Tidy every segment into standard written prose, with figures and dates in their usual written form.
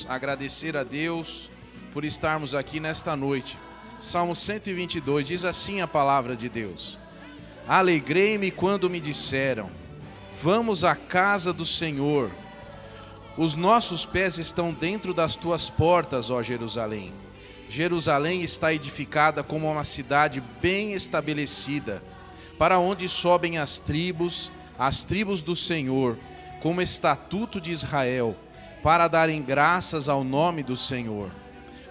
vamos agradecer a Deus por estarmos aqui nesta noite. Salmo 122 diz assim a palavra de Deus: Alegrei-me quando me disseram, vamos à casa do Senhor. Os nossos pés estão dentro das tuas portas, ó Jerusalém. Jerusalém está edificada como uma cidade bem estabelecida, para onde sobem as tribos do Senhor, como estatuto de Israel, para darem graças ao nome do Senhor.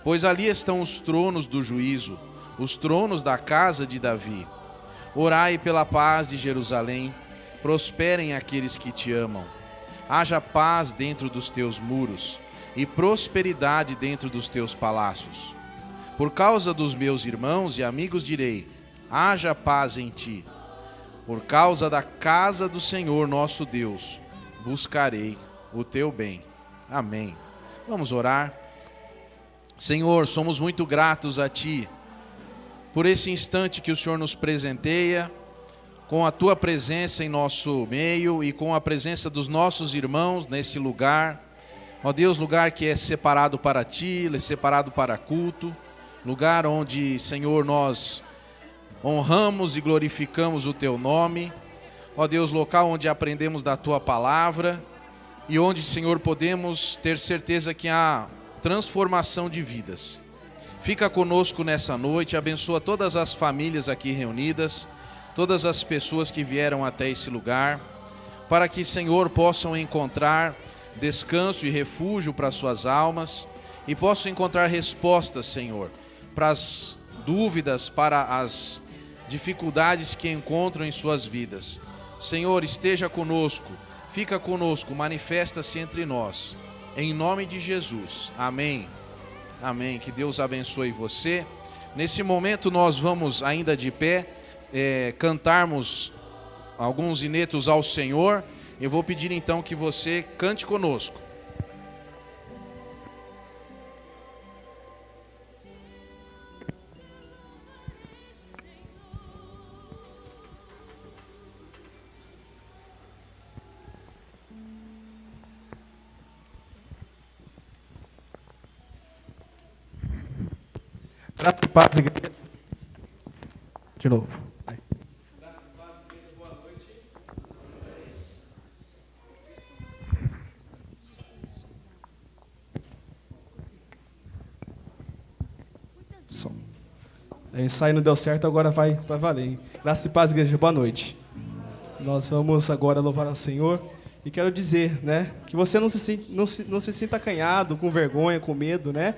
Pois ali estão os tronos do juízo, os tronos da casa de Davi. Orai pela paz de Jerusalém, prosperem aqueles que te amam. Haja paz dentro dos teus muros e prosperidade dentro dos teus palácios. Por causa dos meus irmãos e amigos direi, haja paz em ti. Por causa da casa do Senhor nosso Deus, buscarei o teu bem. Amém. Vamos orar. Senhor, somos muito gratos a Ti por esse instante que o Senhor nos presenteia, com a Tua presença em nosso meio e com a presença dos nossos irmãos nesse lugar. Ó Deus, lugar que é separado para Ti, separado para culto, lugar onde, Senhor, nós honramos e glorificamos o Teu nome. Ó Deus, local onde aprendemos da Tua palavra e onde, Senhor, podemos ter certeza que há transformação de vidas. Fica conosco nessa noite, abençoa todas as famílias aqui reunidas, todas as pessoas que vieram até esse lugar, para que, Senhor, possam encontrar descanso e refúgio para suas almas e possam encontrar respostas, Senhor, para as dúvidas, para as dificuldades que encontram em suas vidas. Senhor, esteja conosco, fica conosco, manifesta-se entre nós. Em nome de Jesus. Amém. Amém. Que Deus abençoe você. Nesse momento nós vamos ainda de pé cantarmos alguns hinetos ao Senhor. Eu vou pedir então que você cante conosco. Graça e paz, igreja. De novo. Aí. Graça e paz, igreja. Boa noite. Som. O ensaio não deu certo, agora vai para valer, hein? Graça e paz, igreja. Boa noite. Nós vamos agora louvar ao Senhor. E quero dizer, né, que você não se sinta acanhado, com vergonha, com medo, né?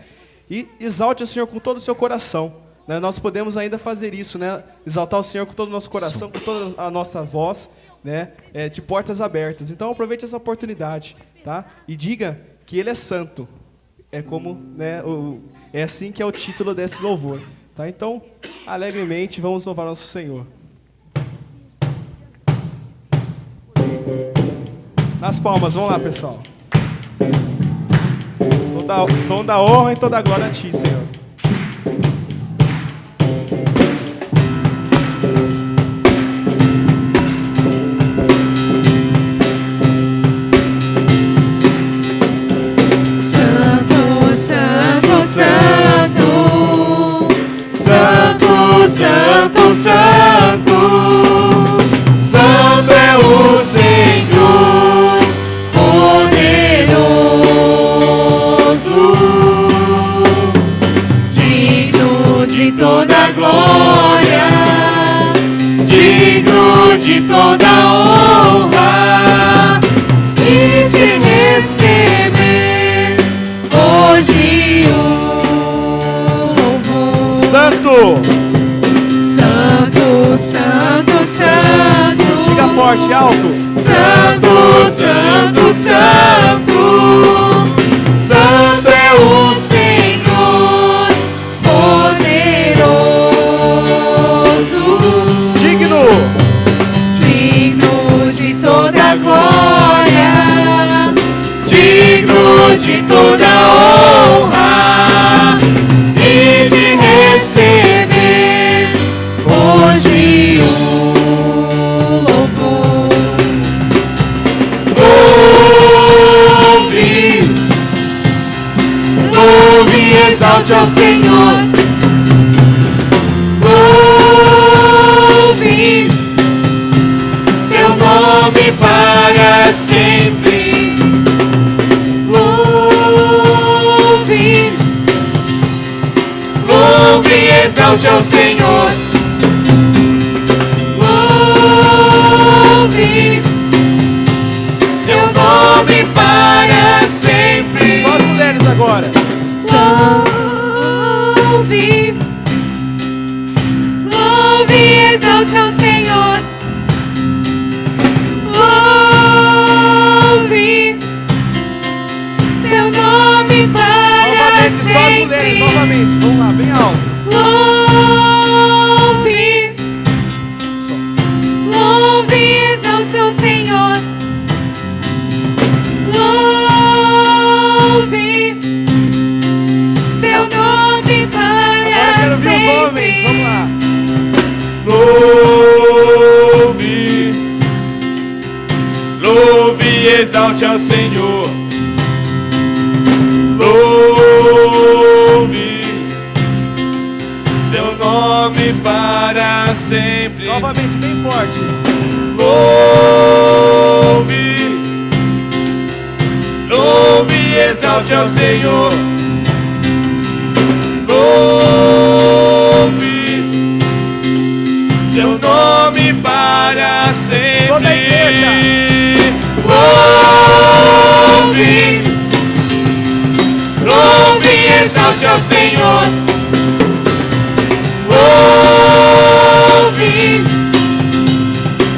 E exalte o Senhor com todo o seu coração, né? Nós podemos ainda fazer isso, né? Exaltar o Senhor com todo o nosso coração, com toda a nossa voz, né? De portas abertas. Então aproveite essa oportunidade, tá? E diga que Ele é santo. É como, né? É assim que é o título desse louvor, tá? Então, alegremente, vamos louvar nosso Senhor. Nas palmas, vamos lá, pessoal. Toda a honra e toda a glória a Ti, Senhor. Santo, Santo, Santo, Santo, Santo, Santo, Santo é o Senhor, poderoso. De toda glória, digno de toda honra, e de receber hoje o louvor. Santo! Santo, Santo, Santo. Diga forte, alto. Santo, Santo, Santo. Santo é o Senhor, poderoso. Digno! Digno de toda glória, digno de toda honra, e de receber hoje o louvor. Ouve exalte ao Senhor. Louve seu nome para sempre. Louve, louve e exalte ao Senhor. Louve seu nome para sempre. Só as mulheres agora. Louve, louve e exalte ao Senhor. Louve seu nome para Novamente, sempre. só as mulheres, novamente. Vamos lá, bem alto. Louve, louve e exalte ao Senhor. Louve seu nome para Agora quero ouvir os homens, sempre. vamos lá. Louve, louve e exalte ao Senhor. Louve seu nome para sempre. Novamente, bem forte. Louve, louve e exalte ao Senhor. Louve seu nome para sempre. Toda a igreja. Louve, louve e exalte ao Senhor. Louve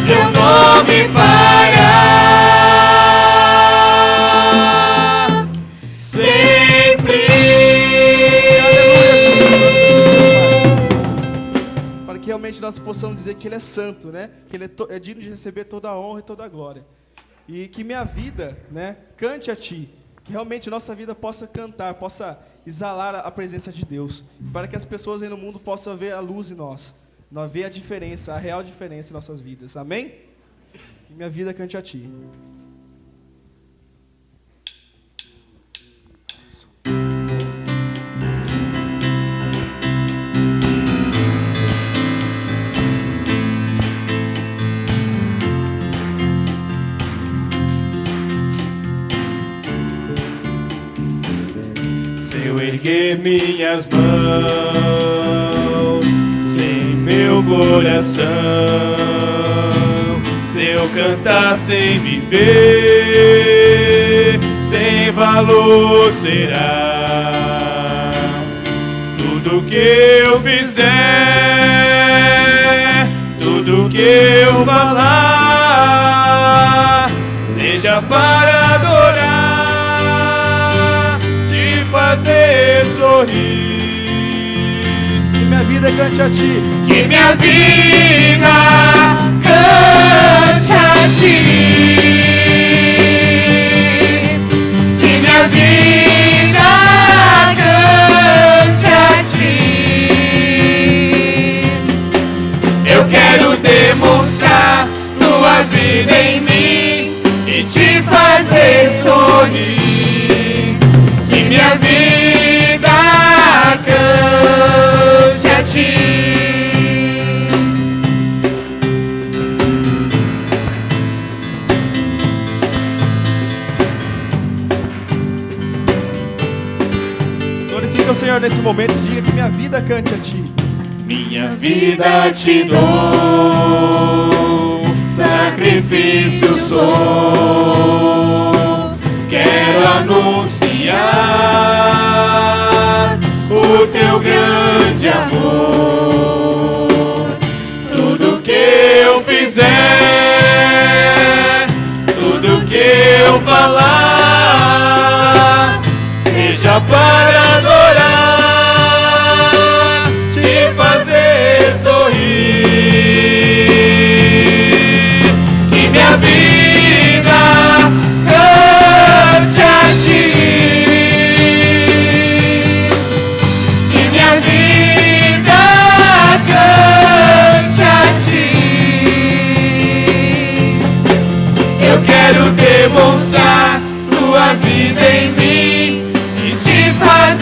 seu nome para sempre. Para que realmente nós possamos dizer que Ele é santo, né? Que Ele é digno de receber toda a honra e toda a glória. E que minha vida, né, cante a Ti. Que realmente nossa vida possa cantar, possa exalar a presença de Deus. Para que as pessoas aí no mundo possam ver a luz em nós. Nós ver a diferença, a real diferença em nossas vidas. Amém? Que minha vida cante a Ti. Se eu erguer minhas mãos sem meu coração, se eu cantar sem viver, sem valor será. Tudo que eu fizer, tudo que eu falar, seja para adorar, te fazer sorrir. Que minha vida cante a Ti. Que minha vida cante a Ti. Que minha vida cante a Ti. Eu quero demonstrar Tua vida em mim e te fazer sorrir. Que minha vida cante a Ti. Glorifica o Senhor nesse momento e diga que minha vida cante a Ti. Minha vida te dou, sacrifício sou. Quero anunciar o Teu grande amor. Tudo que eu fizer, tudo que eu falar, seja para adorar, te fazer sorrir. Que minha vida cante a Ti. Que minha vida cante a Ti. Eu quero demonstrar Tua vida em mim e te fazer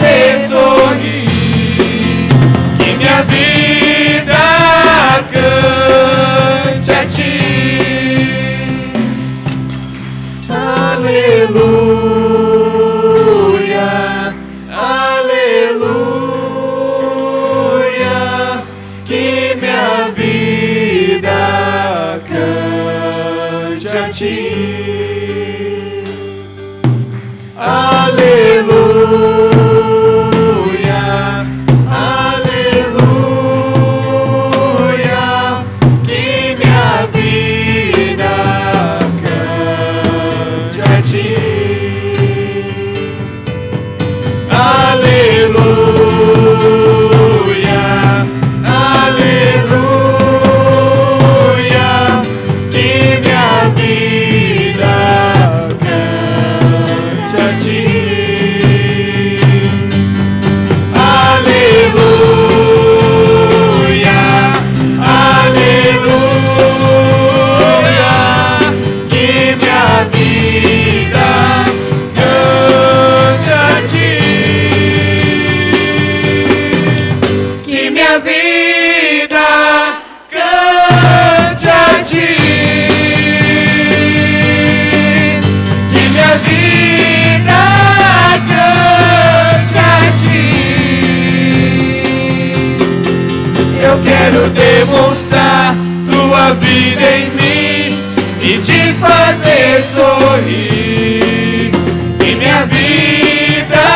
vida em mim e te fazer sorrir. Que minha vida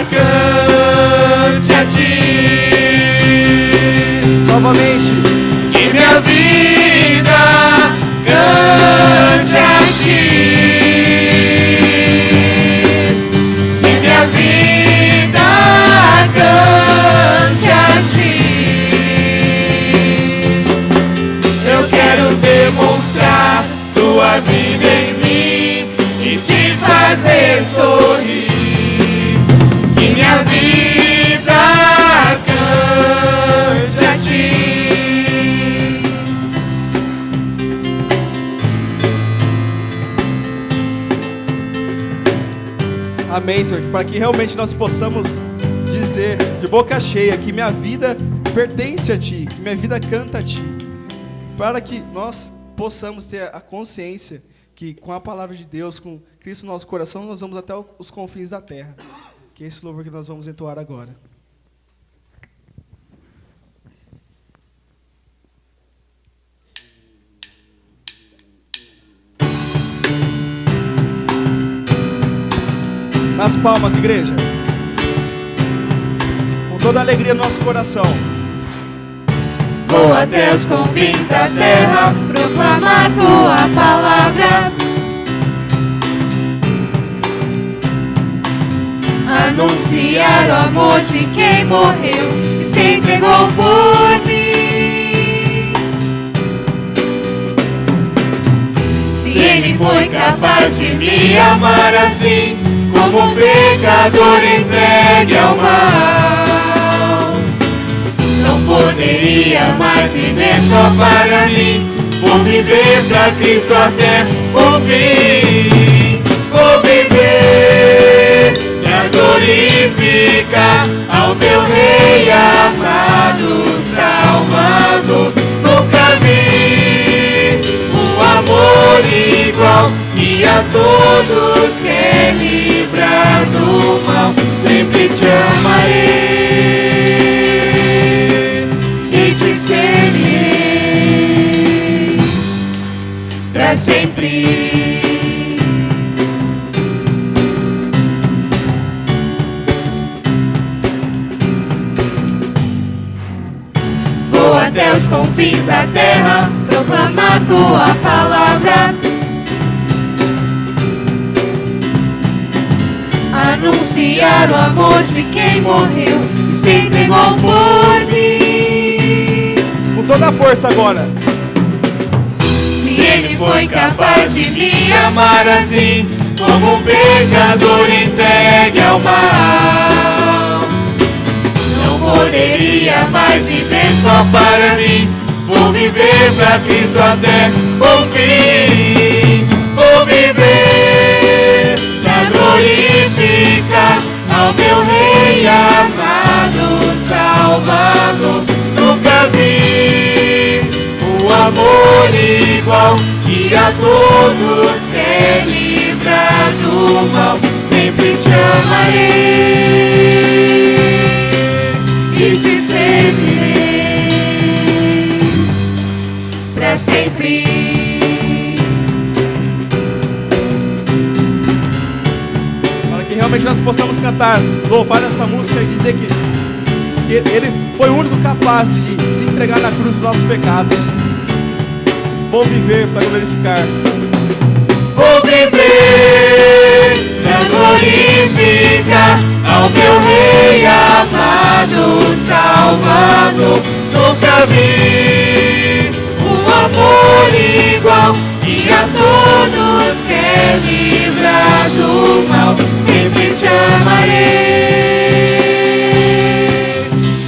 cante a ti. Novamente. Que minha vida cante a ti. Que minha vida cante a ti. Eu quero demonstrar tua vida em mim e te fazer sorrir. Que minha vida cante a ti. Amém, Senhor, para que realmente nós possamos dizer de boca cheia que minha vida pertence a Ti, que minha vida canta a Ti, para que nós possamos ter a consciência que com a palavra de Deus, com Cristo no nosso coração, nós vamos até os confins da terra. Que é esse louvor que nós vamos entoar agora. Nas palmas, igreja. Com toda a alegria no nosso coração. Vou até os confins da terra proclamar tua palavra, anunciar o amor de quem morreu e se entregou por mim. Se ele foi capaz de me amar assim, como um pecador entregue ao mal, não poderia mais viver só para mim. Vou viver pra Cristo até o fim. Vou viver pra glorificar ao meu Rei amado, salvado. Nunca vi um amor igual, e a todos quer livrar do mal. Sempre te amarei e te servirei pra sempre. Vou até os confins da terra proclamar tua palavra, anunciar o amor de quem morreu e se entregou por mim. Com toda a força agora. Se ele foi capaz de me amar assim, como um pecador entregue ao mal, não poderia mais viver só para mim. Vou viver pra Cristo até o fim. Vou viver pra glorificar ao meu Rei amado, salvado. Nunca vi um amor igual, e a todos quer livrar do mal. Sempre te amarei e te servirei pra sempre. Para que realmente nós possamos cantar, louvar essa música e dizer que Ele foi o único capaz de se entregar na cruz dos nossos pecados. Vou viver para glorificar. Vou viver pra glorificar ao meu Rei amado, salvado. Nunca vi um amor igual, e a todos quer livrar do mal. Sempre te amarei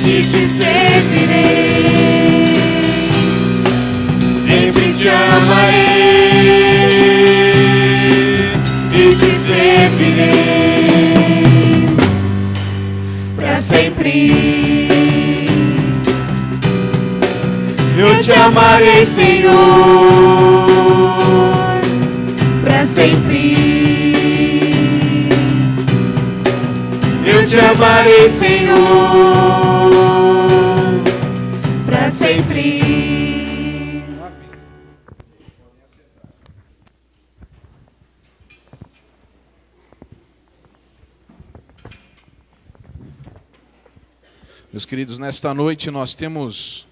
e te servirei. Sempre te amarei e te servirei pra sempre. Eu te amarei, Senhor, pra sempre. Eu te amarei, Senhor, pra sempre. Meus queridos, nesta noite nós temos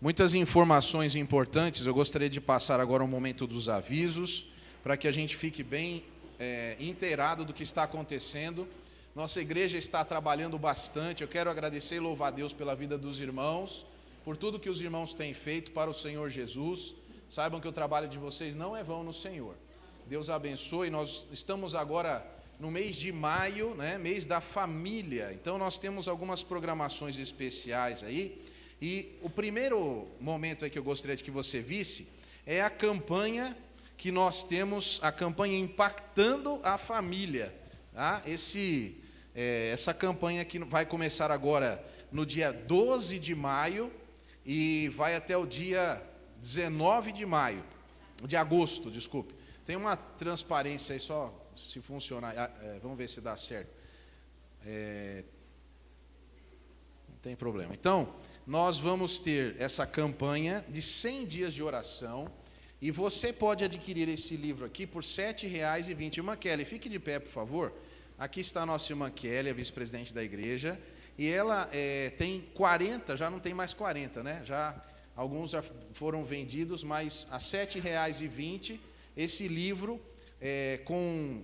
muitas informações importantes. Eu gostaria de passar agora um momento dos avisos, para que a gente fique bem inteirado do que está acontecendo. Nossa igreja está trabalhando bastante. Eu quero agradecer e louvar a Deus pela vida dos irmãos, por tudo que os irmãos têm feito para o Senhor Jesus. Saibam que o trabalho de vocês não é vão no Senhor. Deus abençoe. Nós estamos agora no mês de maio, né, mês da família. Então nós temos algumas programações especiais aí. E o primeiro momento aí que eu gostaria de que você visse é a campanha que nós temos, a campanha Impactando a Família. Tá? Essa campanha que vai começar agora no dia 12 de maio e vai até o dia 19 de agosto, desculpe. Tem uma transparência aí só... Se funcionar, vamos ver se dá certo. Não tem problema. Então, nós vamos ter essa campanha de 100 dias de oração, e você pode adquirir esse livro aqui por R$ 7,20. Irmã Kelly, fique de pé, por favor. Aqui está a nossa irmã Kelly, a vice-presidente da igreja, e ela tem 40, já não tem mais 40, né? Alguns já foram vendidos, mas a R$ 7,20 esse livro... com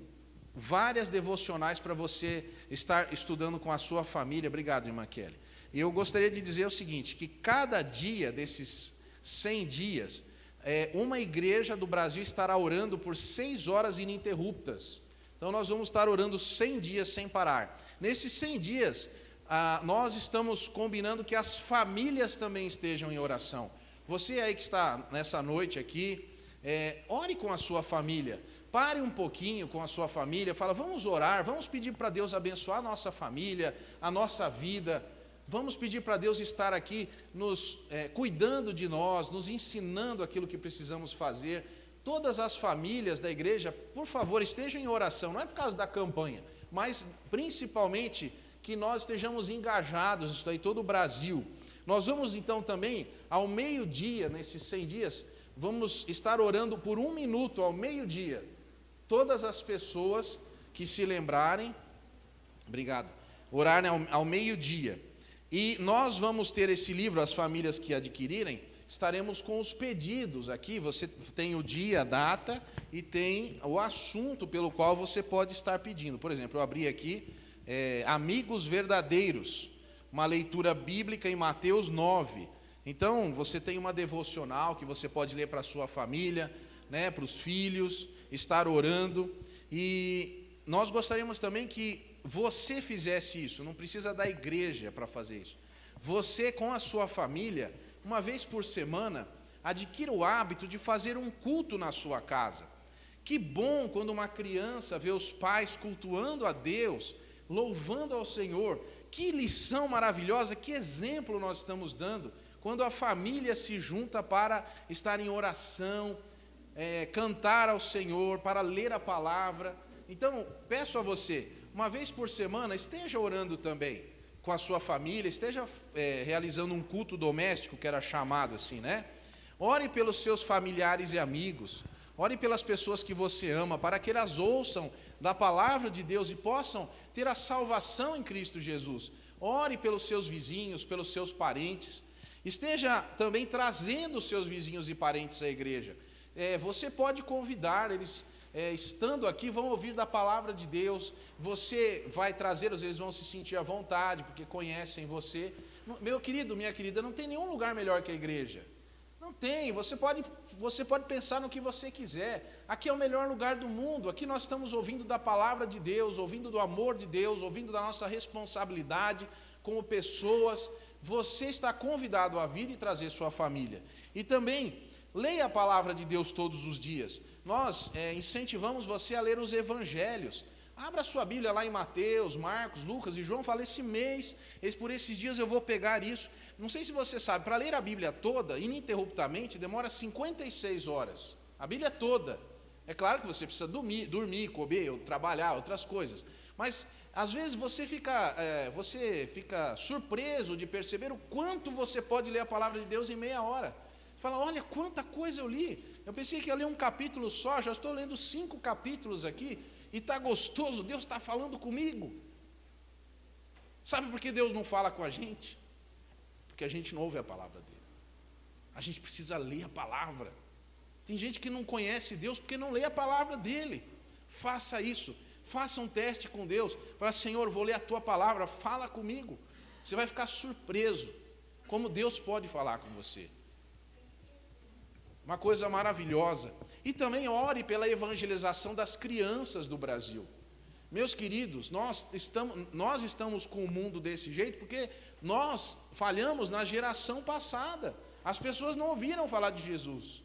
várias devocionais para você estar estudando com a sua família. Obrigado, irmã Kelly. E eu gostaria de dizer o seguinte, que cada dia desses 100 dias, uma igreja do Brasil estará orando por 6 horas ininterruptas. Então nós vamos estar orando 100 dias sem parar. Nesses 100 dias, nós estamos combinando que as famílias também estejam em oração. Você aí que está nessa noite aqui, ore com a sua família. Pare um pouquinho com a sua família, fala, vamos orar, vamos pedir para Deus abençoar a nossa família, a nossa vida, vamos pedir para Deus estar aqui nos cuidando de nós, nos ensinando aquilo que precisamos fazer. Todas as famílias da igreja, por favor, estejam em oração, não é por causa da campanha, mas principalmente que nós estejamos engajados, isso daí, todo o Brasil. Nós vamos então também, ao meio-dia, nesses 100 dias, vamos estar orando por 1 minuto ao meio-dia. Todas as pessoas que se lembrarem, obrigado, orarem ao meio-dia. E nós vamos ter esse livro, as famílias que adquirirem, estaremos com os pedidos aqui. Você tem o dia, a data e tem o assunto pelo qual você pode estar pedindo. Por exemplo, eu abri aqui, Amigos Verdadeiros, uma leitura bíblica em Mateus 9. Então, você tem uma devocional que você pode ler para a sua família, né, para os filhos, estar orando. E nós gostaríamos também que você fizesse isso, não precisa da igreja para fazer isso. Você, com a sua família, uma vez por semana, adquira o hábito de fazer um culto na sua casa. Que bom quando uma criança vê os pais cultuando a Deus, louvando ao Senhor. Que lição maravilhosa, que exemplo nós estamos dando quando a família se junta para estar em oração, cantar ao Senhor, para ler a palavra. Então, peço a você, uma vez por semana, esteja orando também com a sua família, esteja realizando um culto doméstico, que era chamado assim, né? Ore pelos seus familiares e amigos, ore pelas pessoas que você ama, para que elas ouçam da palavra de Deus e possam ter a salvação em Cristo Jesus. Ore pelos seus vizinhos, pelos seus parentes. Esteja também trazendo os seus vizinhos e parentes à igreja. Você pode convidar, eles estando aqui vão ouvir da palavra de Deus. Você vai trazê-los, eles vão se sentir à vontade, porque conhecem você. Meu querido, minha querida, não tem nenhum lugar melhor que a igreja. Não tem, você pode pensar no que você quiser. Aqui é o melhor lugar do mundo. Aqui nós estamos ouvindo da palavra de Deus, ouvindo do amor de Deus, ouvindo da nossa responsabilidade como pessoas. Você está convidado a vir e trazer sua família. E também, leia a palavra de Deus todos os dias. Nós incentivamos você a ler os evangelhos. Abra sua Bíblia lá em Mateus, Marcos, Lucas e João. Fala, esse mês, por esses dias eu vou pegar isso. Não sei se você sabe, para ler a Bíblia toda, ininterruptamente, demora 56 horas. A Bíblia toda. É claro que você precisa dormir, comer, trabalhar, outras coisas. Mas, às vezes, você fica surpreso de perceber o quanto você pode ler a palavra de Deus em meia hora. Fala, olha, quanta coisa eu li. Eu pensei que ia ler um capítulo só, já estou lendo 5 capítulos aqui, e está gostoso, Deus está falando comigo. Sabe por que Deus não fala com a gente? porque a gente não ouve a palavra dele. A gente precisa ler a palavra. Tem gente que não conhece Deus porque não lê a palavra dele. Faça isso, faça um teste com Deus. Fala, Senhor, vou ler a tua palavra, fala comigo. Você vai ficar surpreso como Deus pode falar com você. Uma coisa maravilhosa. E também ore pela evangelização das crianças do Brasil. Meus queridos, nós estamos com o mundo desse jeito porque nós falhamos na geração passada. As pessoas não ouviram falar de Jesus.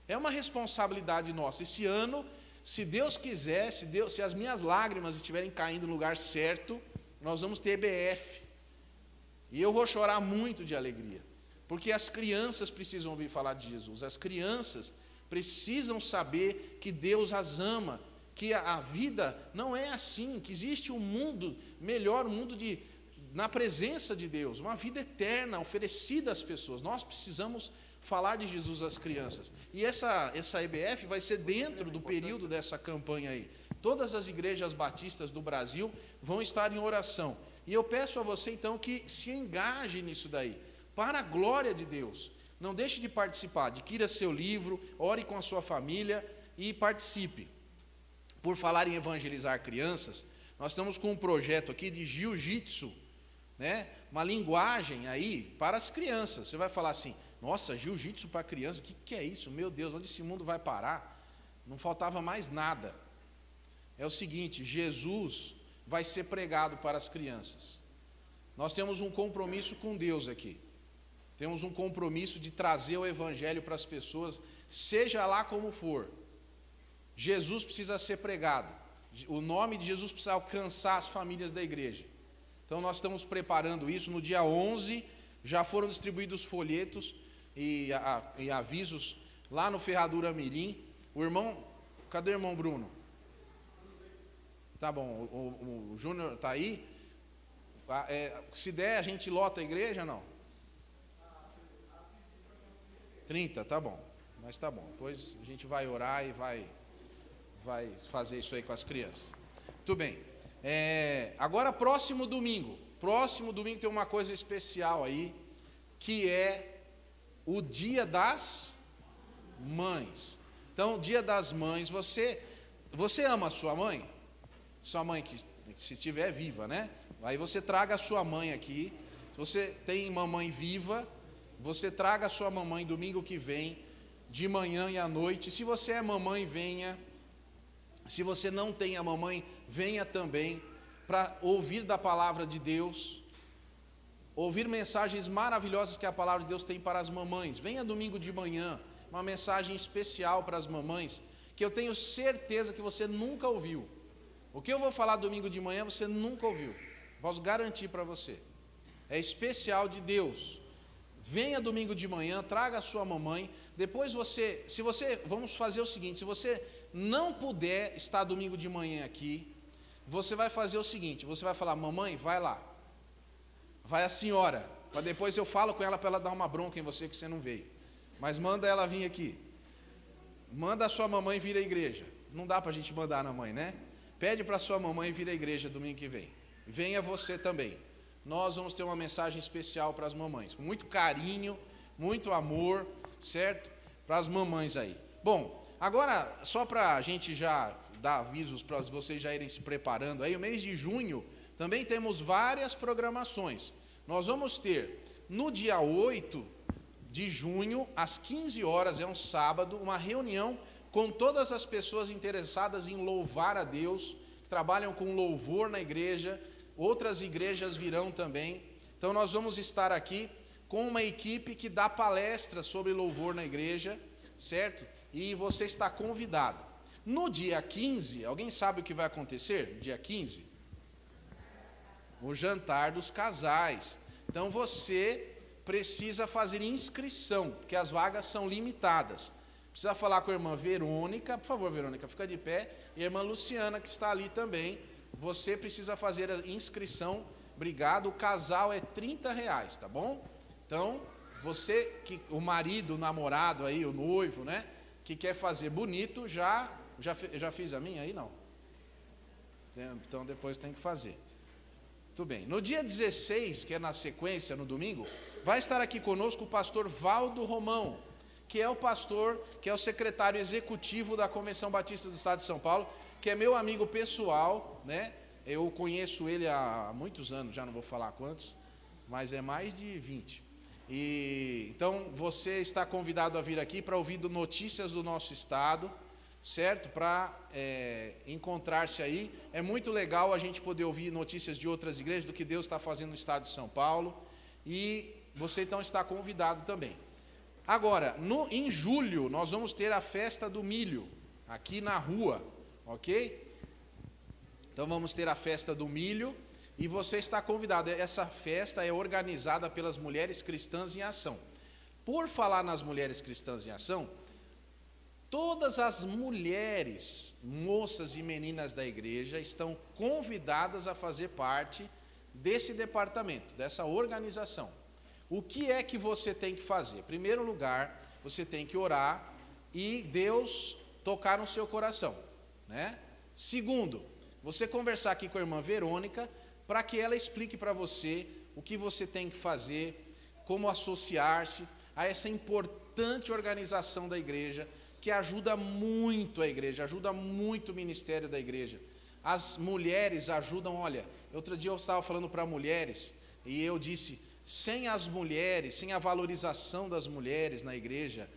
É uma responsabilidade nossa. Esse ano, se Deus quiser, se as minhas lágrimas estiverem caindo no lugar certo, nós vamos ter EBF. E eu vou chorar muito de alegria, porque as crianças precisam ouvir falar de Jesus. As crianças precisam saber que Deus as ama, que a vida não é assim, que existe um mundo melhor, um mundo na presença de Deus, uma vida eterna oferecida às pessoas. Nós precisamos falar de Jesus às crianças. E essa EBF vai ser dentro do período dessa campanha aí. Todas as igrejas batistas do Brasil vão estar em oração. E eu peço a você então que se engaje nisso daí, para a glória de Deus. Não deixe de participar, adquira seu livro, ore com a sua família e participe. Por falar em evangelizar crianças, nós estamos com um projeto aqui de jiu-jitsu, né? Uma linguagem aí para as crianças. Você vai falar assim, nossa, jiu-jitsu para criança, o que é isso? Meu Deus, onde esse mundo vai parar? Não faltava mais nada. É o seguinte, Jesus vai ser pregado para as crianças. Nós temos um compromisso com Deus aqui. Temos um compromisso de trazer o evangelho para as pessoas, seja lá como for. Jesus precisa ser pregado. O nome de Jesus precisa alcançar as famílias da igreja. Então nós estamos preparando isso. No dia 11 já foram distribuídos folhetos e avisos lá no Ferradura Mirim. O irmão, cadê o irmão Bruno? Tá bom, o Júnior está aí. Se der, a gente lota a igreja, não? 30, tá bom. Mas tá bom, depois a gente vai orar e vai fazer isso aí com as crianças. Muito bem. Agora, próximo domingo tem uma coisa especial aí, que é o Dia das Mães. Então, Dia das Mães, você ama a sua mãe? Sua mãe, que se estiver viva, né? Aí você traga a sua mãe aqui. Se você tem mamãe viva, você traga a sua mamãe domingo que vem, de manhã e à noite. Se você é mamãe, venha. Se você não tem a mamãe, venha também para ouvir da palavra de Deus, ouvir mensagens maravilhosas que a palavra de Deus tem para as mamães. Venha domingo de manhã, uma mensagem especial para as mamães, que eu tenho certeza que você nunca ouviu. O que eu vou falar domingo de manhã, você nunca ouviu. Posso garantir para você. É especial de Deus. Venha domingo de manhã, traga a sua mamãe. Depois vamos fazer o seguinte, se você não puder estar domingo de manhã aqui, você vai fazer o seguinte, você vai falar, mamãe, vai lá. Vai a senhora, para depois eu falo com ela para ela dar uma bronca em você que você não veio. Mas manda ela vir aqui. Manda a sua mamãe vir à igreja. Não dá para a gente mandar na mãe, né? Pede para a sua mamãe vir à igreja domingo que vem. Venha você também. Nós vamos ter uma mensagem especial para as mamães, com muito carinho, muito amor, certo? Para as mamães aí. Bom, agora, só para a gente já dar avisos para vocês já irem se preparando aí, o mês de junho também temos várias programações. Nós vamos ter, no dia 8 de junho, às 15 horas, é um sábado, uma reunião com todas as pessoas interessadas em louvar a Deus, que trabalham com louvor na igreja. Outras igrejas virão também. Então nós vamos estar aqui com uma equipe que dá palestras sobre louvor na igreja, certo? E você está convidado. No dia 15, alguém sabe o que vai acontecer? Dia 15? O jantar dos casais. Então você precisa fazer inscrição, porque as vagas são limitadas. Precisa falar com a irmã Verônica, por favor, Verônica, fica de pé, e a irmã Luciana, que está ali também. Você precisa fazer a inscrição, obrigado, o casal é R$30, tá bom? Então, o marido, o namorado aí, o noivo, né, que quer fazer bonito, já fiz a minha aí, não? Então, depois tem que fazer. Tudo bem. No dia 16, que é na sequência, no domingo, vai estar aqui conosco o pastor Valdo Romão, que é o pastor, que é o secretário executivo da Convenção Batista do Estado de São Paulo, que é meu amigo pessoal, né? Eu conheço ele há muitos anos, já não vou falar quantos, mas é mais de 20. E então você está convidado a vir aqui para ouvir notícias do nosso estado, certo? Para encontrar-se aí. É muito legal a gente poder ouvir notícias de outras igrejas, do que Deus está fazendo no estado de São Paulo. E você então está convidado também. Agora, em julho, nós vamos ter a festa do milho, aqui na rua, ok? Então vamos ter a festa do milho e você está convidado. Essa festa é organizada pelas Mulheres Cristãs em Ação. Por falar nas Mulheres Cristãs em Ação, todas as mulheres, moças e meninas da igreja estão convidadas a fazer parte desse departamento, dessa organização. O que é que você tem que fazer? Em primeiro lugar, você tem que orar e Deus tocar no seu coração, né? Segundo, você conversar aqui com a irmã Verônica para que ela explique para você o que você tem que fazer, como associar-se a essa importante organização da igreja, que ajuda muito a igreja, ajuda muito o ministério da igreja. As mulheres ajudam, olha, outro dia eu estava falando para mulheres e eu disse, sem as mulheres, sem a valorização das mulheres na igreja,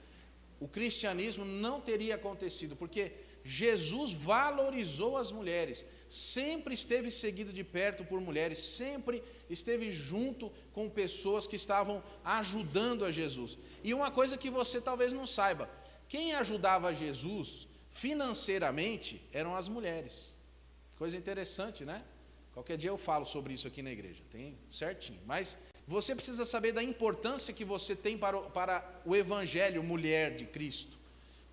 o cristianismo não teria acontecido, porque Jesus valorizou as mulheres, sempre esteve seguido de perto por mulheres, sempre esteve junto com pessoas que estavam ajudando a Jesus. E uma coisa que você talvez não saiba, quem ajudava Jesus financeiramente eram as mulheres. Coisa interessante, né? Qualquer dia eu falo sobre isso aqui na igreja, tem certinho. Mas você precisa saber da importância que você tem para o evangelho, mulher de Cristo.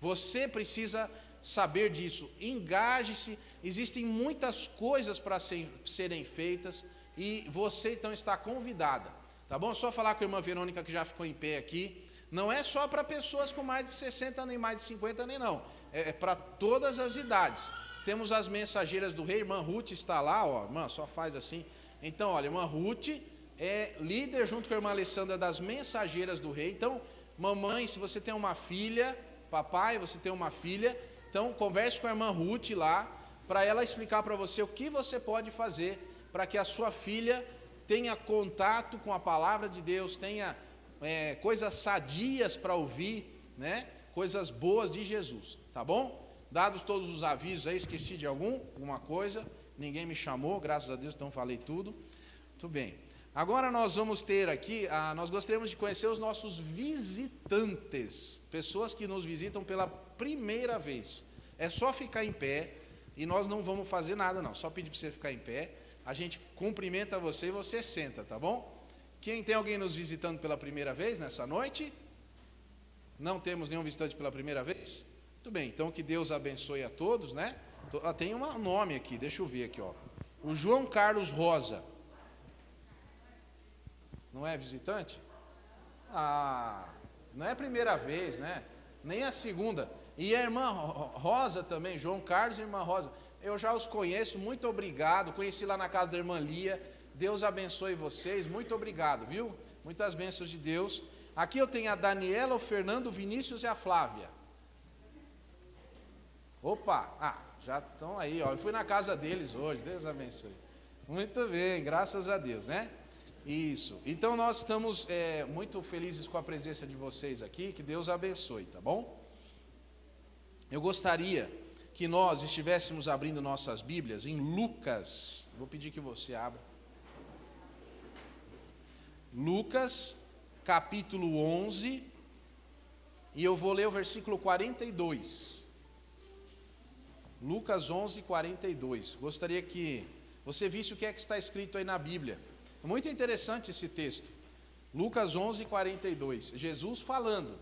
Você precisa saber disso, engaje-se, existem muitas coisas para serem feitas e você então está convidada, tá bom? Só falar com a irmã Verônica que já ficou em pé aqui, não é só para pessoas com mais de 60, nem mais de 50, nem não, é para todas as idades. Temos as mensageiras do rei, irmã Ruth está lá, ó, irmã, só faz assim. Então, olha, irmã Ruth é líder junto com a irmã Alessandra das mensageiras do rei. Então, mamãe, se você tem uma filha, papai, você tem uma filha, então converse com a irmã Ruth lá, para ela explicar para você o que você pode fazer para que a sua filha tenha contato com a palavra de Deus, tenha coisas sadias para ouvir, né? Coisas boas de Jesus, tá bom? Dados todos os avisos aí, esqueci de alguma coisa, ninguém me chamou, graças a Deus, então falei tudo. Muito bem. Agora nós vamos ter aqui, nós gostaríamos de conhecer os nossos visitantes, pessoas que nos visitam pela primeira vez. É só ficar em pé e nós não vamos fazer nada não, só pedir para você ficar em pé, a gente cumprimenta você e você senta, tá bom? Quem tem alguém nos visitando pela primeira vez nessa noite? Não temos nenhum visitante pela primeira vez? Muito bem, então que Deus abençoe a todos, né? Tem um nome aqui, deixa eu ver aqui, ó. O João Carlos Rosa. Não é visitante? Não é a primeira vez, né? Nem a segunda. E a irmã Rosa também, João Carlos e a irmã Rosa. Eu já os conheço, muito obrigado. Conheci lá na casa da irmã Lia. Deus abençoe vocês, muito obrigado, viu? Muitas bênçãos de Deus. Aqui eu tenho a Daniela, o Fernando, o Vinícius e a Flávia. Opa, já estão aí, ó. Eu fui na casa deles hoje, Deus abençoe. Muito bem, graças a Deus, né? Isso, então nós estamos muito felizes com a presença de vocês aqui, que Deus abençoe, tá bom? Eu gostaria que nós estivéssemos abrindo nossas Bíblias em Lucas, vou pedir que você abra. Lucas, capítulo 11, e eu vou ler o versículo 42. Lucas 11, 42. Gostaria que você visse o que é que está escrito aí na Bíblia. É muito interessante esse texto. Lucas 11, 42. Jesus falando.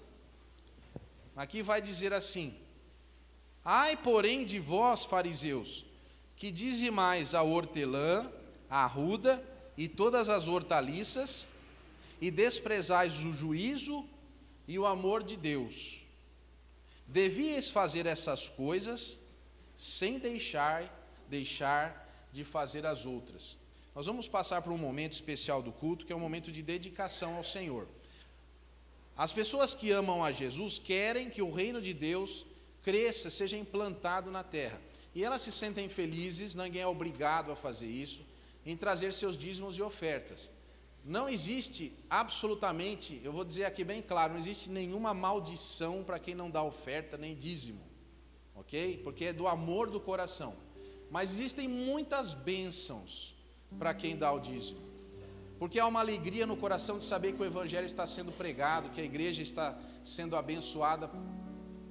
Aqui vai dizer assim: ai, porém, de vós, fariseus, que dizimais a hortelã, a arruda e todas as hortaliças, e desprezais o juízo e o amor de Deus. Devíeis fazer essas coisas sem deixar de fazer as outras. nós vamos passar por um momento especial do culto, que é um momento de dedicação ao Senhor. As pessoas que amam a Jesus querem que o reino de Deus cresça, seja implantado na terra. E elas se sentem felizes, ninguém é obrigado a fazer isso, em trazer seus dízimos e ofertas. Não existe absolutamente, eu vou dizer aqui bem claro, não existe nenhuma maldição para quem não dá oferta nem dízimo, ok? Porque é do amor do coração. Mas existem muitas bênçãos para quem dá o dízimo, porque há uma alegria no coração de saber que o evangelho está sendo pregado, que a igreja está sendo abençoada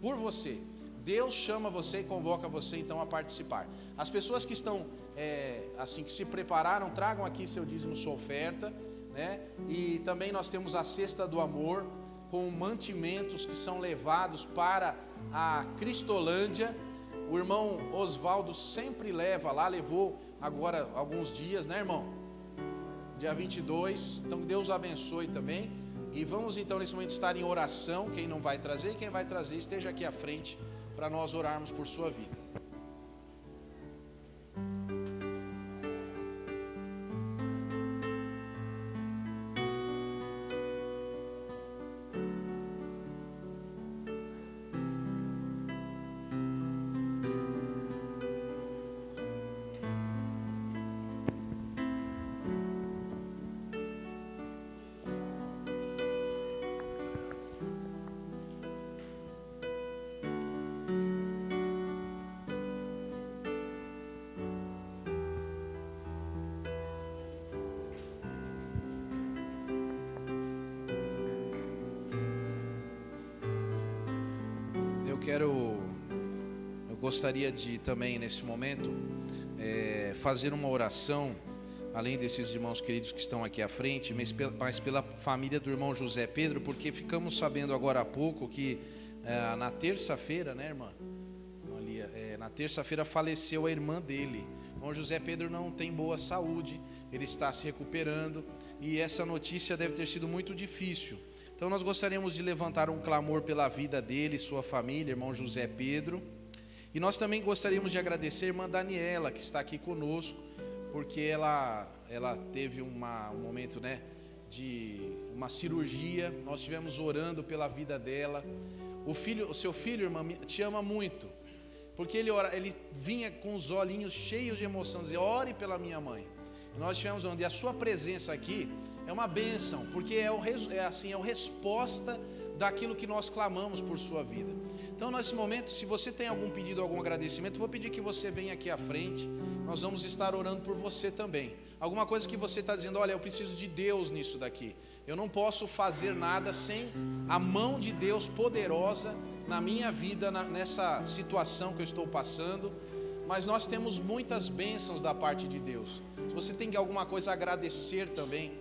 por você. Deus chama você e convoca você então a participar. As pessoas que estão assim, que se prepararam, tragam aqui seu dízimo, sua oferta, né? E também nós temos a cesta do amor, com mantimentos que são levados para a Cristolândia. O irmão Osvaldo sempre leva lá, levou agora alguns dias, né, irmão? Dia 22, então Deus abençoe também. E vamos então nesse momento estar em oração. Quem não vai trazer, quem vai trazer esteja aqui à frente para nós orarmos por sua vida. Eu gostaria de também nesse momento fazer uma oração, além desses irmãos queridos que estão aqui à frente, mas pela família do irmão José Pedro, porque ficamos sabendo agora há pouco que na terça-feira, né, irmã? Na terça-feira faleceu a irmã dele. O irmão José Pedro não tem boa saúde, ele está se recuperando e essa notícia deve ter sido muito difícil. Então nós gostaríamos de levantar um clamor pela vida dele, sua família, irmão José Pedro. E nós também gostaríamos de agradecer a irmã Daniela, que está aqui conosco, porque ela teve um momento, né, de uma cirurgia. Nós estivemos orando pela vida dela. O seu filho, irmã, te ama muito, porque ele vinha com os olhinhos cheios de emoção, dizia: ore pela minha mãe. E nós estivemos orando, e a sua presença aqui é uma bênção, porque é a resposta daquilo que nós clamamos por sua vida. Então nesse momento, se você tem algum pedido, algum agradecimento, vou pedir que você venha aqui à frente. Nós vamos estar orando por você também. Alguma coisa que você está dizendo: olha, eu preciso de Deus nisso daqui, eu não posso fazer nada sem a mão de Deus poderosa na minha vida, nessa situação que eu estou passando. Mas nós temos muitas bênçãos da parte de Deus. Se você tem alguma coisa a agradecer também,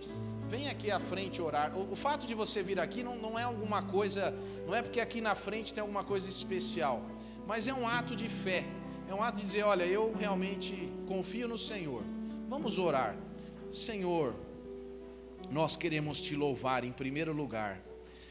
vem aqui à frente orar. O fato de você vir aqui não é alguma coisa, não é porque aqui na frente tem alguma coisa especial, mas é um ato de fé, é um ato de dizer: olha, eu realmente confio no Senhor. Vamos orar. Senhor, nós queremos te louvar em primeiro lugar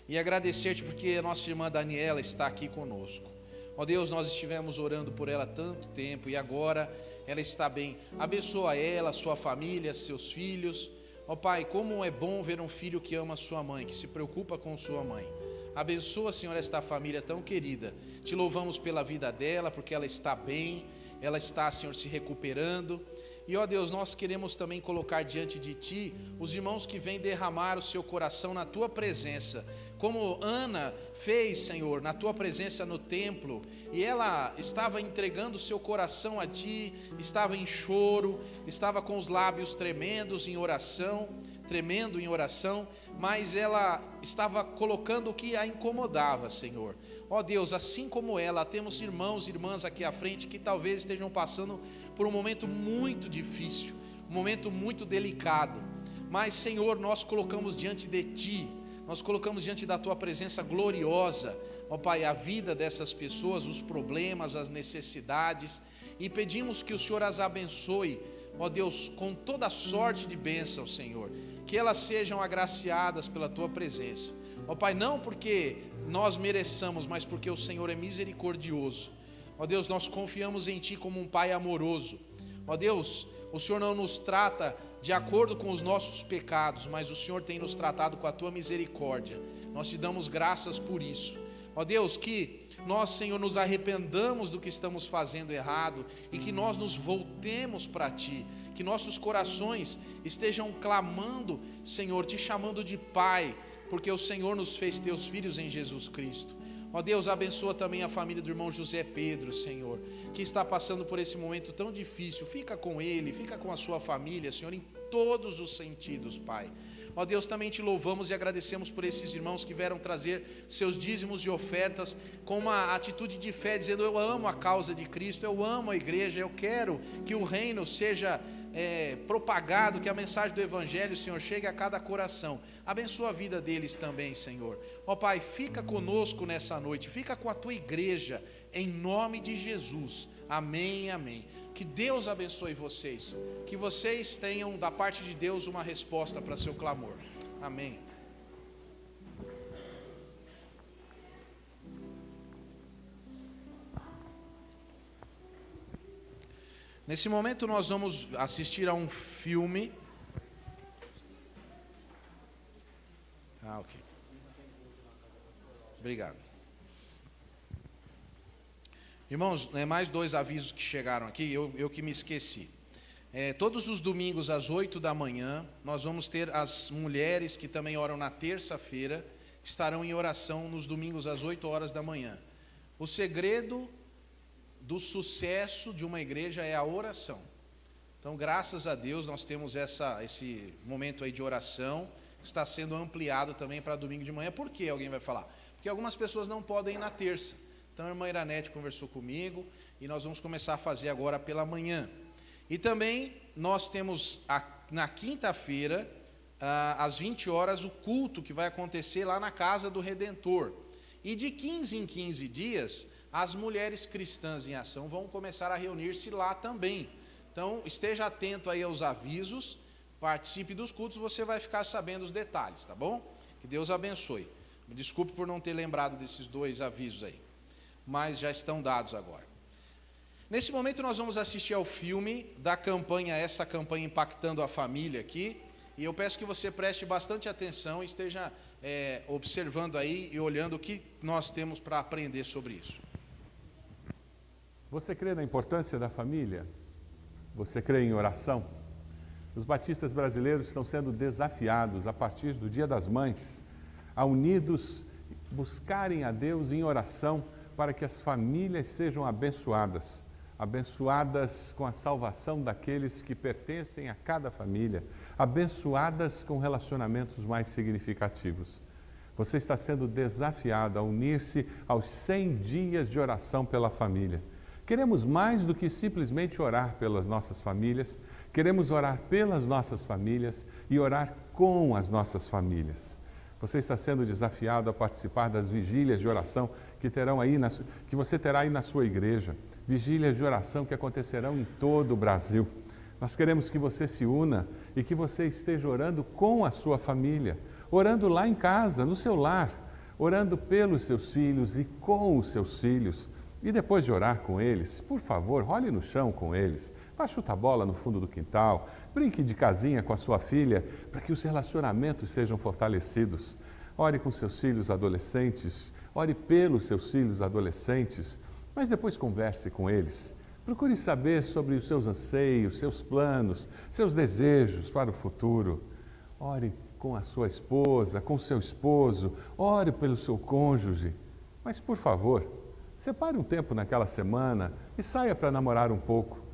e agradecer-te porque a nossa irmã Daniela está aqui conosco. Ó Deus, nós estivemos orando por ela há tanto tempo e agora ela está bem. Abençoa ela, sua família, seus filhos. Ó Pai, como é bom ver um filho que ama sua mãe, que se preocupa com sua mãe. Abençoa, Senhor, esta família tão querida. Te louvamos pela vida dela, porque ela está bem, ela está, Senhor, se recuperando. E, ó Deus, nós queremos também colocar diante de Ti os irmãos que vêm derramar o seu coração na Tua presença, como Ana fez, Senhor, na Tua presença no templo, e ela estava entregando o seu coração a Ti, estava em choro, estava com os lábios tremendo em oração, mas ela estava colocando o que a incomodava, Senhor. Ó Deus, assim como ela, temos irmãos e irmãs aqui à frente que talvez estejam passando por um momento muito difícil, um momento muito delicado, mas, Senhor, nós colocamos diante de Ti, nós colocamos diante da Tua presença gloriosa, ó Pai, a vida dessas pessoas, os problemas, as necessidades, e pedimos que o Senhor as abençoe, ó Deus, com toda sorte de bênção, Senhor, que elas sejam agraciadas pela Tua presença, ó Pai, não porque nós mereçamos, mas porque o Senhor é misericordioso. Ó Deus, nós confiamos em Ti como um Pai amoroso. Ó Deus, o Senhor não nos trata de acordo com os nossos pecados, mas o Senhor tem nos tratado com a tua misericórdia. Nós te damos graças por isso. Ó Deus, que nós, Senhor, nos arrependamos do que estamos fazendo errado e que nós nos voltemos para ti, que nossos corações estejam clamando, Senhor, te chamando de Pai, porque o Senhor nos fez teus filhos em Jesus Cristo. Ó Deus, abençoa também a família do irmão José Pedro, Senhor, que está passando por esse momento tão difícil. Fica com ele, fica com a sua família, Senhor, em todos os sentidos, Pai. Ó Deus, também te louvamos e agradecemos por esses irmãos que vieram trazer seus dízimos e ofertas com uma atitude de fé, dizendo: eu amo a causa de Cristo, eu amo a igreja, eu quero que o reino seja propagado, que a mensagem do Evangelho, Senhor, chegue a cada coração. Abençoa a vida deles também, Senhor. Ó Pai, fica conosco nessa noite, fica com a tua igreja, em nome de Jesus. Amém, amém. Que Deus abençoe vocês, que vocês tenham da parte de Deus uma resposta para seu clamor. Amém. Nesse momento nós vamos assistir a um filme. Ok. Obrigado. Irmãos, mais 2 avisos que chegaram aqui, eu que me esqueci. Todos os domingos às 8 da manhã, nós vamos ter as mulheres que também oram na terça-feira, estarão em oração nos domingos às 8 horas da manhã. O segredo do sucesso de uma igreja é a oração. Então, graças a Deus, nós temos esse momento aí de oração, que está sendo ampliado também para domingo de manhã. Por quê? Alguém vai falar? Porque algumas pessoas não podem ir na terça. Então a irmã Iranete conversou comigo e nós vamos começar a fazer agora pela manhã. E também nós temos na quinta-feira, às 20 horas, o culto que vai acontecer lá na Casa do Redentor. E de 15 em 15 dias, as mulheres cristãs em ação vão começar a reunir-se lá também. Então esteja atento aí aos avisos, participe dos cultos, você vai ficar sabendo os detalhes, tá bom? Que Deus abençoe. Me desculpe por não ter lembrado desses 2 avisos aí, mas já estão dados agora. Nesse momento nós vamos assistir ao filme da campanha, essa campanha Impactando a Família aqui, e eu peço que você preste bastante atenção e esteja observando aí e olhando o que nós temos para aprender sobre isso. Você crê na importância da família? Você crê em oração? Os batistas brasileiros estão sendo desafiados a partir do Dia das Mães a unidos buscarem a Deus em oração para que as famílias sejam abençoadas com a salvação daqueles que pertencem a cada família, abençoadas com relacionamentos mais significativos. Você está sendo desafiado a unir-se aos 100 dias de oração pela família. Queremos mais do que simplesmente orar pelas nossas famílias, queremos orar pelas nossas famílias e orar com as nossas famílias. Você está sendo desafiado a participar das vigílias de oração que você terá aí na sua igreja, vigílias de oração que acontecerão em todo o Brasil. Nós queremos que você se una e que você esteja orando com a sua família, orando lá em casa, no seu lar, orando pelos seus filhos e com os seus filhos. E depois de orar com eles, por favor, role no chão com eles, vá chutar bola no fundo do quintal, brinque de casinha com a sua filha, para que os relacionamentos sejam fortalecidos. Ore com seus filhos adolescentes, ore pelos seus filhos adolescentes, mas depois converse com eles. Procure saber sobre os seus anseios, seus planos, seus desejos para o futuro. Ore com a sua esposa, com seu esposo, ore pelo seu cônjuge, mas por favor, separe um tempo naquela semana e saia para namorar um pouco.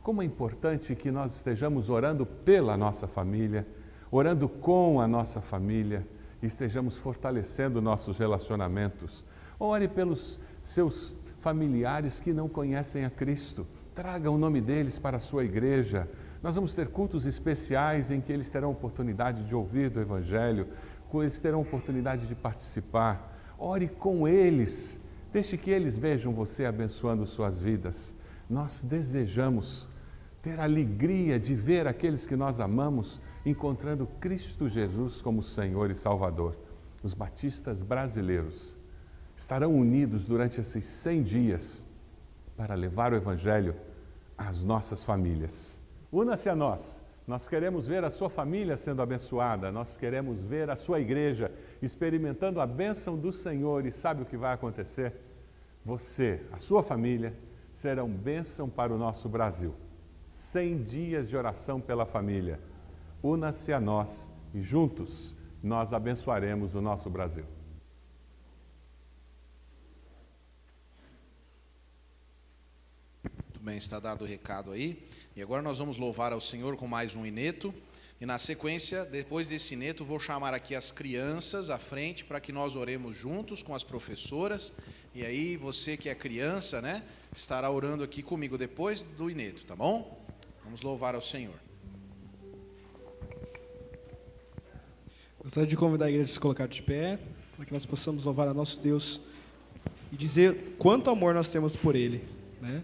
Como é importante que nós estejamos orando pela nossa família, orando com a nossa família e estejamos fortalecendo nossos relacionamentos. Ore pelos seus familiares que não conhecem a Cristo. Traga o nome deles para a sua igreja. Nós vamos ter cultos especiais em que eles terão oportunidade de ouvir do Evangelho, eles terão oportunidade de participar. Ore com eles. Deixe que eles vejam você abençoando suas vidas. Nós desejamos ter a alegria de ver aqueles que nós amamos encontrando Cristo Jesus como Senhor e Salvador. Os batistas brasileiros estarão unidos durante esses 100 dias para levar o Evangelho às nossas famílias. Una-se a nós Nós queremos ver a sua família sendo abençoada, nós queremos ver a sua igreja experimentando a bênção do Senhor. E sabe o que vai acontecer? Você, a sua família, serão bênção para o nosso Brasil. 100 dias de oração pela família. Una-se a nós e juntos nós abençoaremos o nosso Brasil. Muito bem, está dado o recado aí. E agora nós vamos louvar ao Senhor com mais um ineto. E na sequência, depois desse ineto, vou chamar aqui as crianças à frente para que nós oremos juntos com as professoras. E aí você que é criança, né, estará orando aqui comigo depois do ineto, tá bom? Vamos louvar ao Senhor. Gostaria de convidar a igreja a se colocar de pé, para que nós possamos louvar a nosso Deus e dizer quanto amor nós temos por Ele, né?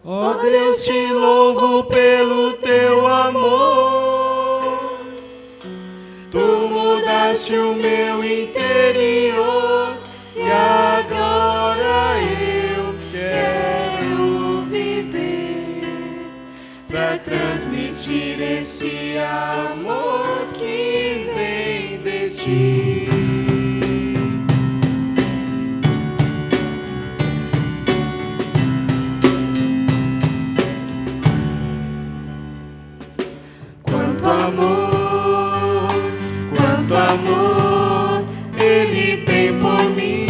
Ó Deus, te louvo pelo teu amor. Tu mudaste o meu interior e agora eu quero viver pra transmitir esse amor que vem de ti. Quanto amor Ele tem por mim.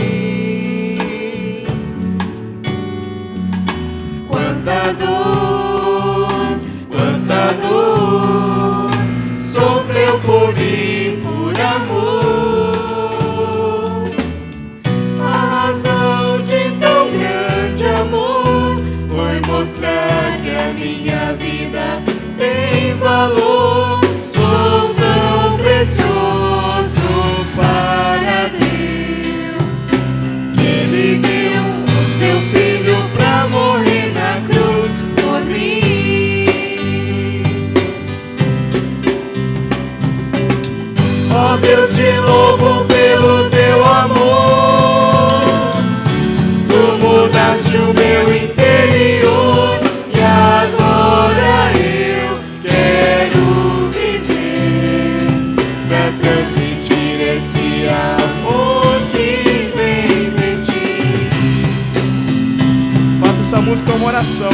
Quanta dor sofreu por mim por amor. A razão de tão grande amor foi mostrar que a minha vida tem valor. Sou tão precioso para Deus que Ele deu o seu Filho pra morrer na cruz por mim. Ó Deus, te louvo pelo teu amor. Tu mudaste o meu interior e agora eu quero viver pra transmitir esse amor que vem de ti. Faça essa música uma oração.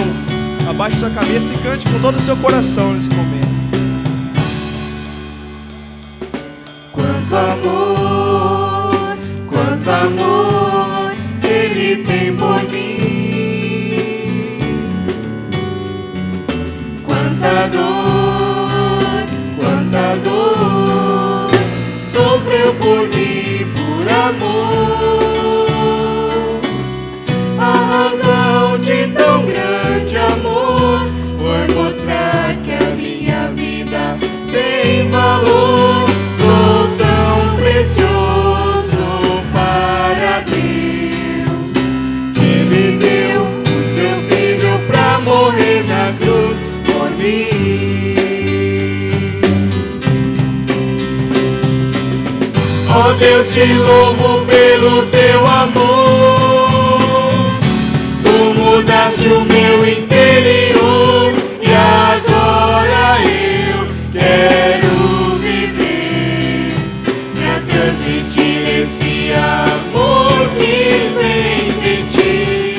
Abaixe sua cabeça e cante com todo o seu coração nesse momento. Quanto amor Ele tem por mim. Quanta dor sofreu por mim por amor. A razão de tão grande amor foi mostrar que a minha vida tem valor. Sou tão precioso para Deus que Ele deu o seu Filho pra morrer na cruz por mim. Ó Deus, te louvo pelo teu amor. Tu mudaste o meu interior e agora eu quero viver pra transmitir esse amor que vem de ti.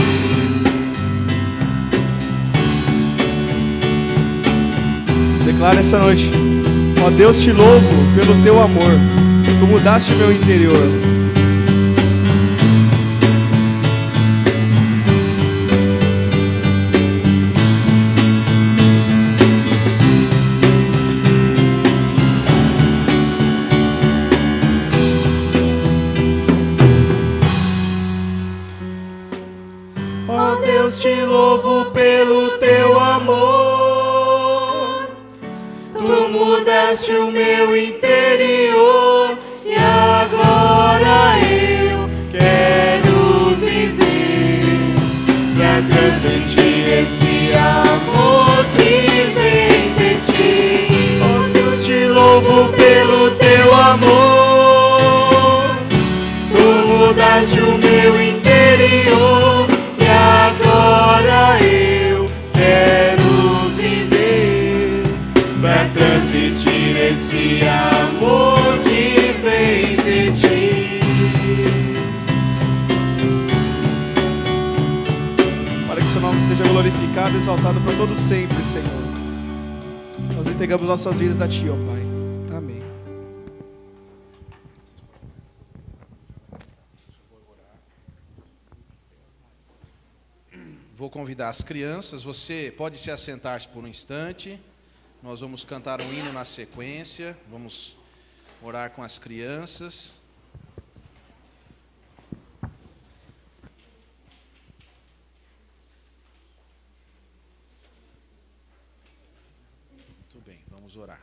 Declara essa noite: ó Deus, te louvo pelo teu amor. Tu mudaste meu interior. Ó Deus, te louvo pelo teu amor. Tu mudaste o meu interior e agora eu quero viver pra transmitir esse amor que vem de ti. Ó Deus, te louvo pelo teu amor. Tu mudaste o meu interior e agora eu quero viver pra transmitir esse amor que vem de ti. Para que seu nome seja glorificado e exaltado para todo sempre, Senhor. Nós entregamos nossas vidas a Ti, ó Pai. Amém. Vou convidar as crianças, você pode se assentar por um instante. Nós vamos cantar um hino na sequência, vamos orar com as crianças. Muito bem, vamos orar.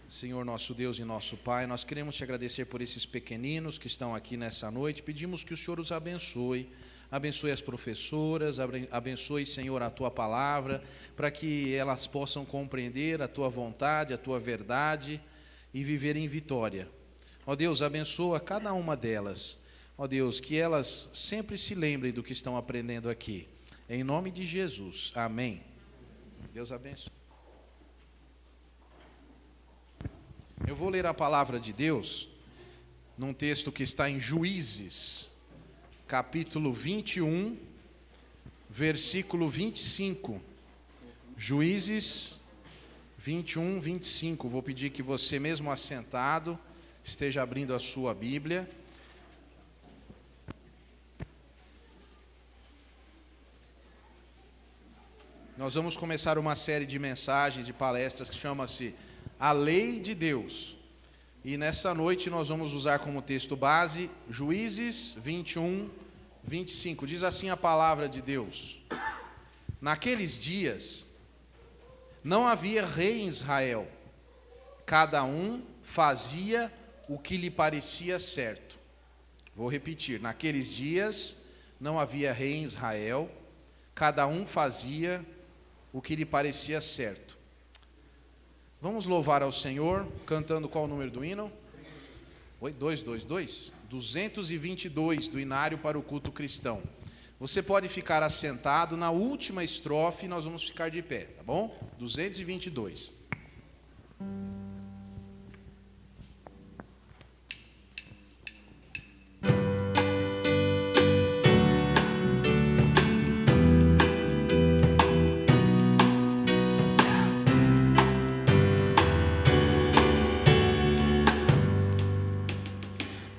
Senhor nosso Deus e nosso Pai, nós queremos te agradecer por esses pequeninos que estão aqui nessa noite. Pedimos que o Senhor os abençoe. Abençoe as professoras, abençoe, Senhor, a Tua palavra, para que elas possam compreender a Tua vontade, a Tua verdade e viver em vitória. Ó Deus, abençoa cada uma delas. Ó Deus, que elas sempre se lembrem do que estão aprendendo aqui. Em nome de Jesus. Amém. Deus abençoe. Eu vou ler a palavra de Deus num texto que está em Juízes, capítulo 21, versículo 25. Juízes 21, 25. Vou pedir que você, mesmo assentado, esteja abrindo a sua Bíblia. Nós vamos começar uma série de mensagens, de palestras que chama-se A Lei de Deus. E nessa noite nós vamos usar como texto base Juízes 21, 25. Diz assim a palavra de Deus: Naqueles dias não havia rei em Israel, cada um fazia o que lhe parecia certo. Vou repetir: naqueles dias não havia rei em Israel, cada um fazia o que lhe parecia certo. Vamos louvar ao Senhor, cantando qual o número do hino? 222? 222 do Inário para o Culto Cristão. Você pode ficar assentado, na última estrofe nós vamos ficar de pé, tá bom? 222.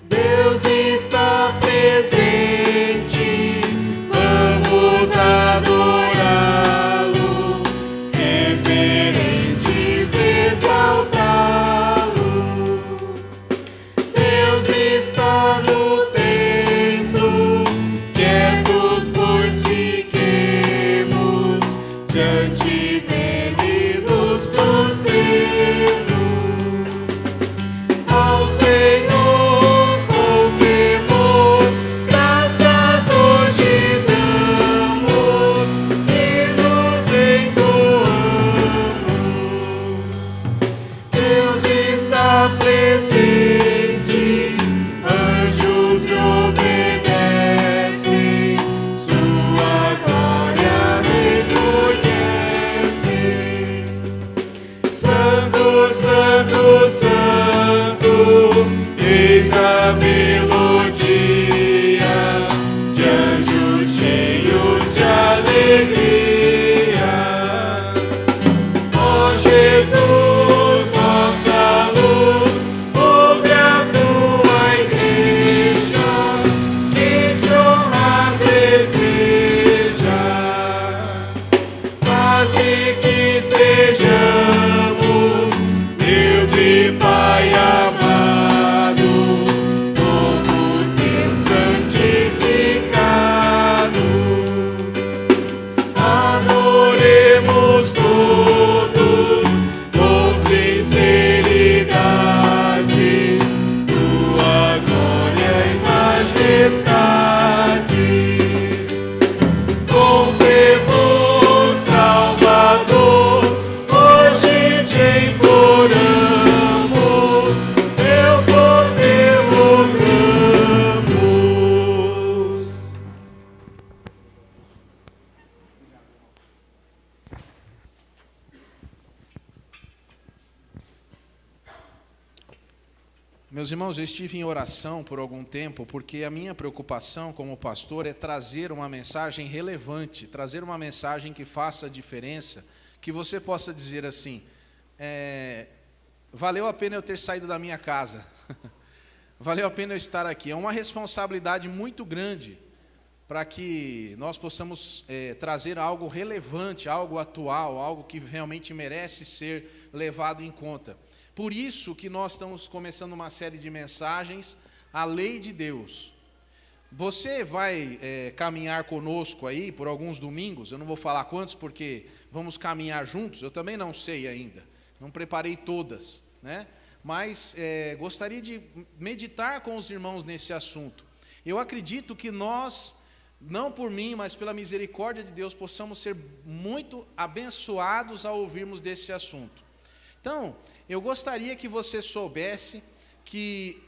Deus está presente, vamos adorá-lo, reverentes exaltá-lo. Deus está no templo, quietos pois fiquemos, diante dele nos prostremos. Ao Senhor com temor, graças hoje damos e nos entoamos. Deus está presente, anjos lhe obedecem, sua glória reconhecem. Santo, Santo, Santo, eis a melodia de anjos cheios de alegria. Ó Jesus, nossa luz, ouve a tua igreja, que te honrar deseja. Faze que sejamos Deus e Pai amado, Meus irmãos, eu estive em oração por algum tempo, porque a minha preocupação como pastor é trazer uma mensagem relevante, trazer uma mensagem que faça a diferença, que você possa dizer assim, valeu a pena eu ter saído da minha casa, valeu a pena eu estar aqui. É uma responsabilidade muito grande para que nós possamos trazer algo relevante, algo atual, algo que realmente merece ser levado em conta. Por isso que nós estamos começando uma série de mensagens, a lei de Deus. Você vai caminhar conosco aí por alguns domingos, eu não vou falar quantos porque vamos caminhar juntos, eu também não sei ainda, não preparei todas, né? Mas gostaria de meditar com os irmãos nesse assunto. Eu acredito que nós, não por mim, mas pela misericórdia de Deus, possamos ser muito abençoados ao ouvirmos desse assunto. Então, eu gostaria que você soubesse que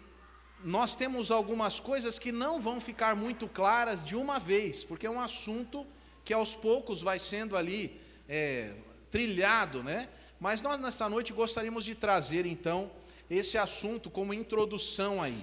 nós temos algumas coisas que não vão ficar muito claras de uma vez, porque é um assunto que aos poucos vai sendo ali trilhado, né? Mas nós nessa noite gostaríamos de trazer então esse assunto como introdução aí.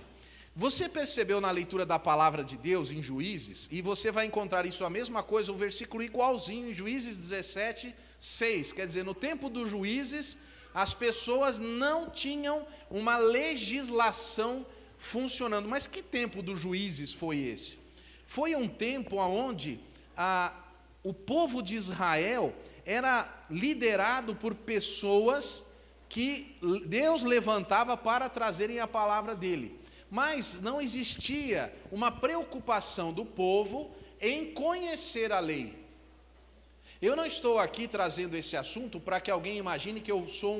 Você percebeu na leitura da palavra de Deus em Juízes, e você vai encontrar isso a mesma coisa, o versículo igualzinho em Juízes 17, 6, quer dizer, no tempo dos juízes, as pessoas não tinham uma legislação funcionando. Mas que tempo dos juízes foi esse? Foi um tempo onde o povo de Israel era liderado por pessoas que Deus levantava para trazerem a palavra dele. Mas não existia uma preocupação do povo em conhecer a lei. Eu não estou aqui trazendo esse assunto para que alguém imagine que eu sou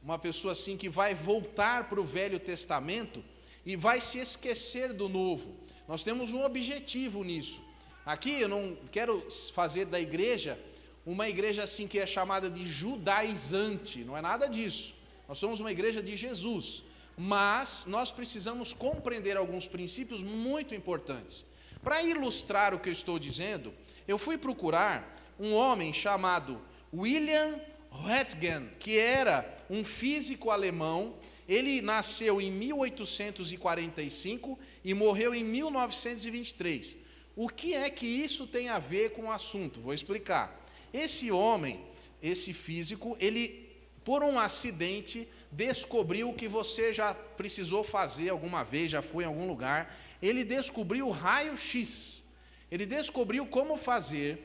uma pessoa assim que vai voltar para o Velho Testamento e vai se esquecer do Novo. Nós temos um objetivo nisso. Aqui eu não quero fazer da igreja uma igreja assim que é chamada de judaizante, não é nada disso. Nós somos uma igreja de Jesus, mas nós precisamos compreender alguns princípios muito importantes. Para ilustrar o que eu estou dizendo, eu fui procurar um homem chamado William Röntgen, que era um físico alemão. Ele nasceu em 1845 e morreu em 1923. O que é que isso tem a ver com o assunto? Vou explicar. Esse homem, esse físico, ele, por um acidente, descobriu o que você já precisou fazer alguma vez, já foi em algum lugar. Ele descobriu o raio-x. Ele descobriu como fazer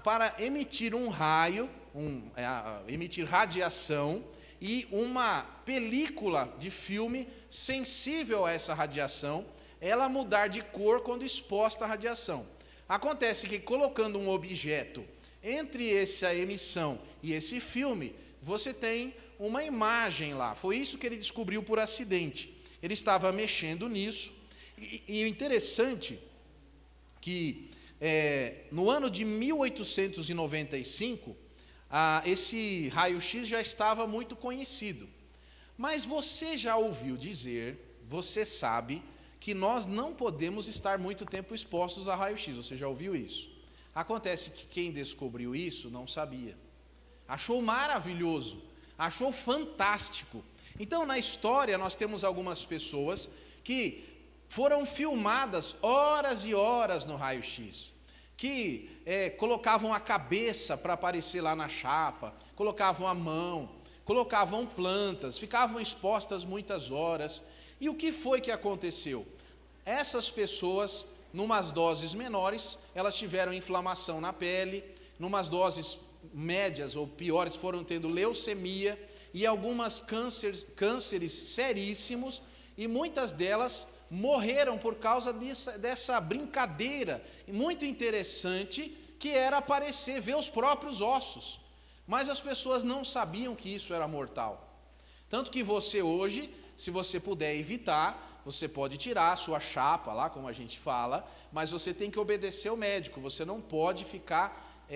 para emitir um raio, emitir radiação e uma película de filme sensível a essa radiação, ela mudar de cor quando exposta à radiação. Acontece que colocando um objeto entre essa emissão e esse filme, você tem uma imagem lá. Foi isso que ele descobriu por acidente. Ele estava mexendo nisso, e o interessante que no ano de 1895, esse raio-x já estava muito conhecido. Mas você já ouviu dizer, você sabe, que nós não podemos estar muito tempo expostos a raio-x. Você já ouviu isso? Acontece que quem descobriu isso não sabia. Achou maravilhoso, achou fantástico. Então, na história, nós temos algumas pessoas que foram filmadas horas e horas no raio-x, que colocavam a cabeça para aparecer lá na chapa, colocavam a mão, colocavam plantas, ficavam expostas muitas horas. E o que foi que aconteceu? Essas pessoas, numas doses menores, elas tiveram inflamação na pele, numas doses médias ou piores foram tendo leucemia e algumas cânceres seríssimos, e muitas delas morreram por causa dessa brincadeira muito interessante que era aparecer, ver os próprios ossos. Mas as pessoas não sabiam que isso era mortal. Tanto que você hoje, se você puder evitar, você pode tirar a sua chapa lá, como a gente fala, mas você tem que obedecer ao médico, você não pode ficar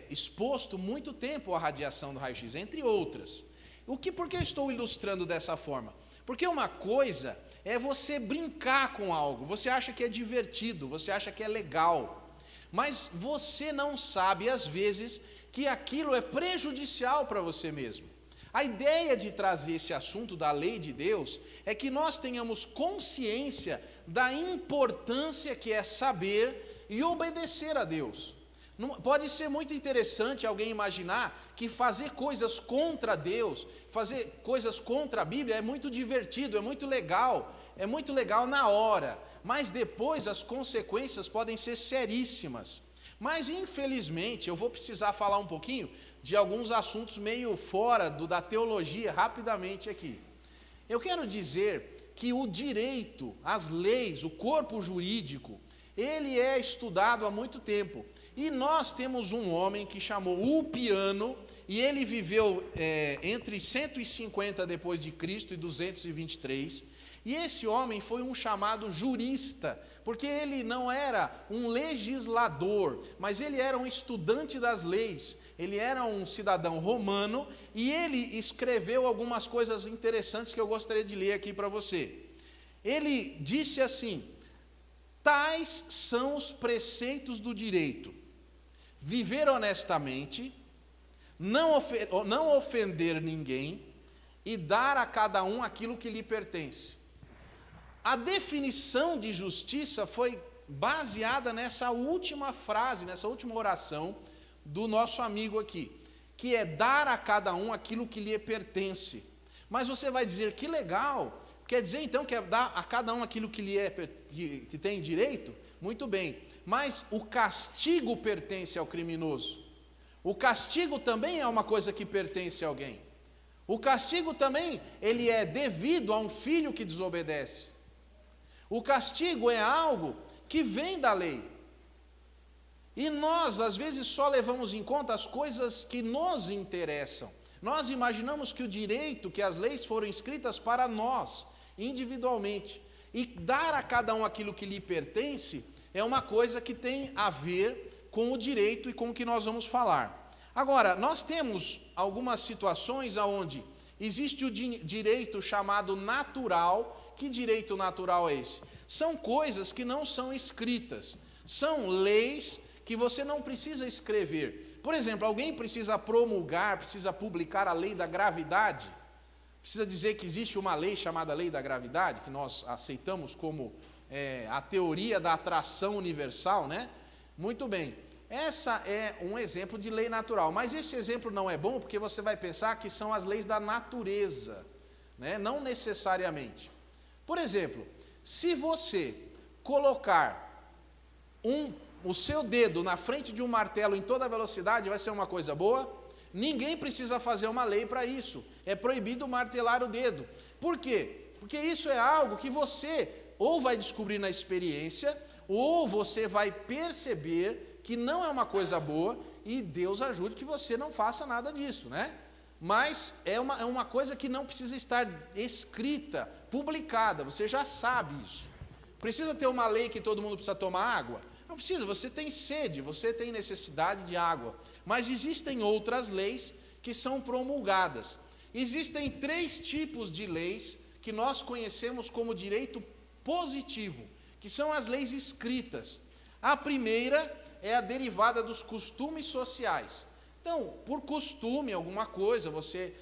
exposto muito tempo à radiação do raio-x, entre outras. Por que eu estou ilustrando dessa forma? Porque uma coisa é você brincar com algo, você acha que é divertido, você acha que é legal, mas você não sabe, às vezes, que aquilo é prejudicial para você mesmo. A ideia de trazer esse assunto da lei de Deus é que nós tenhamos consciência da importância que é saber e obedecer a Deus. Pode ser muito interessante alguém imaginar que fazer coisas contra Deus, fazer coisas contra a Bíblia é muito divertido, é muito legal na hora, mas depois as consequências podem ser seríssimas. Mas infelizmente eu vou precisar falar um pouquinho de alguns assuntos meio fora da teologia rapidamente aqui. Eu quero dizer que o direito, as leis, o corpo jurídico, ele é estudado há muito tempo. E nós temos um homem que chamou Ulpiano, e ele viveu entre 150 depois de Cristo e 223. E esse homem foi um chamado jurista, porque ele não era um legislador, mas ele era um estudante das leis. Ele era um cidadão romano e ele escreveu algumas coisas interessantes que eu gostaria de ler aqui para você. Ele disse assim: tais são os preceitos do direito: viver honestamente, não ofender ninguém e dar a cada um aquilo que lhe pertence. A definição de justiça foi baseada nessa última frase, nessa última oração do nosso amigo aqui, que é dar a cada um aquilo que lhe pertence. Mas você vai dizer, que legal, quer dizer então que é dar a cada um aquilo que que tem direito? Muito bem, mas o castigo pertence ao criminoso. O castigo também é uma coisa que pertence a alguém. O castigo também, ele é devido a um filho que desobedece. O castigo é algo que vem da lei. E nós, às vezes, só levamos em conta as coisas que nos interessam. Nós imaginamos que o direito, que as leis foram escritas para nós, individualmente. E dar a cada um aquilo que lhe pertence é uma coisa que tem a ver com o direito e com o que nós vamos falar. Agora, nós temos algumas situações onde existe o direito chamado natural. Que direito natural é esse? São coisas que não são escritas, são leis que você não precisa escrever. Por exemplo, alguém precisa promulgar, precisa publicar a lei da gravidade, precisa dizer que existe uma lei chamada lei da gravidade, que nós aceitamos como a teoria da atração universal, né? Muito bem, essa é um exemplo de lei natural, mas esse exemplo não é bom porque você vai pensar que são as leis da natureza, né? Não necessariamente. Por exemplo, se você colocar o seu dedo na frente de um martelo em toda velocidade, vai ser uma coisa boa? Ninguém precisa fazer uma lei para isso. É proibido martelar o dedo. Por quê? Porque isso é algo que você ou vai descobrir na experiência, ou você vai perceber que não é uma coisa boa, e Deus ajude que você não faça nada disso, né? Mas é uma coisa que não precisa estar escrita, publicada, você já sabe isso. Precisa ter uma lei que todo mundo precisa tomar água? Não precisa, você tem sede, você tem necessidade de água. Mas existem outras leis que são promulgadas. Existem 3 tipos de leis que nós conhecemos como direito positivo, que são as leis escritas. A primeira é a derivada dos costumes sociais. Então, por costume, alguma coisa, você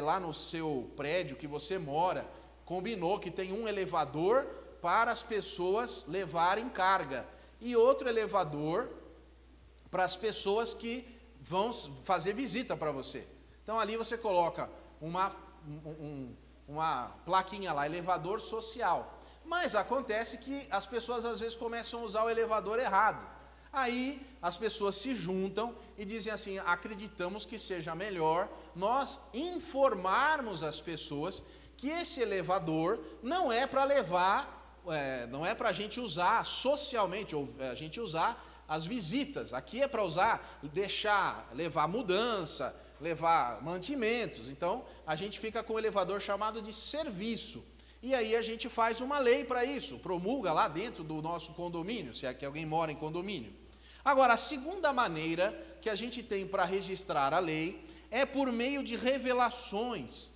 lá no seu prédio que você mora, combinou que tem um elevador para as pessoas levarem carga e outro elevador para as pessoas que vão fazer visita para você. Então, ali você coloca uma plaquinha lá, elevador social. Mas acontece que as pessoas às vezes começam a usar o elevador errado. Aí as pessoas se juntam e dizem assim, acreditamos que seja melhor nós informarmos as pessoas que esse elevador não é para levar, não é para a gente usar socialmente, ou a gente usar as visitas. Aqui é para usar, levar mudança, levar mantimentos. Então a gente fica com o elevador chamado de serviço. E aí a gente faz uma lei para isso, promulga lá dentro do nosso condomínio, se é que alguém mora em condomínio. Agora, a segunda maneira que a gente tem para registrar a lei é por meio de revelações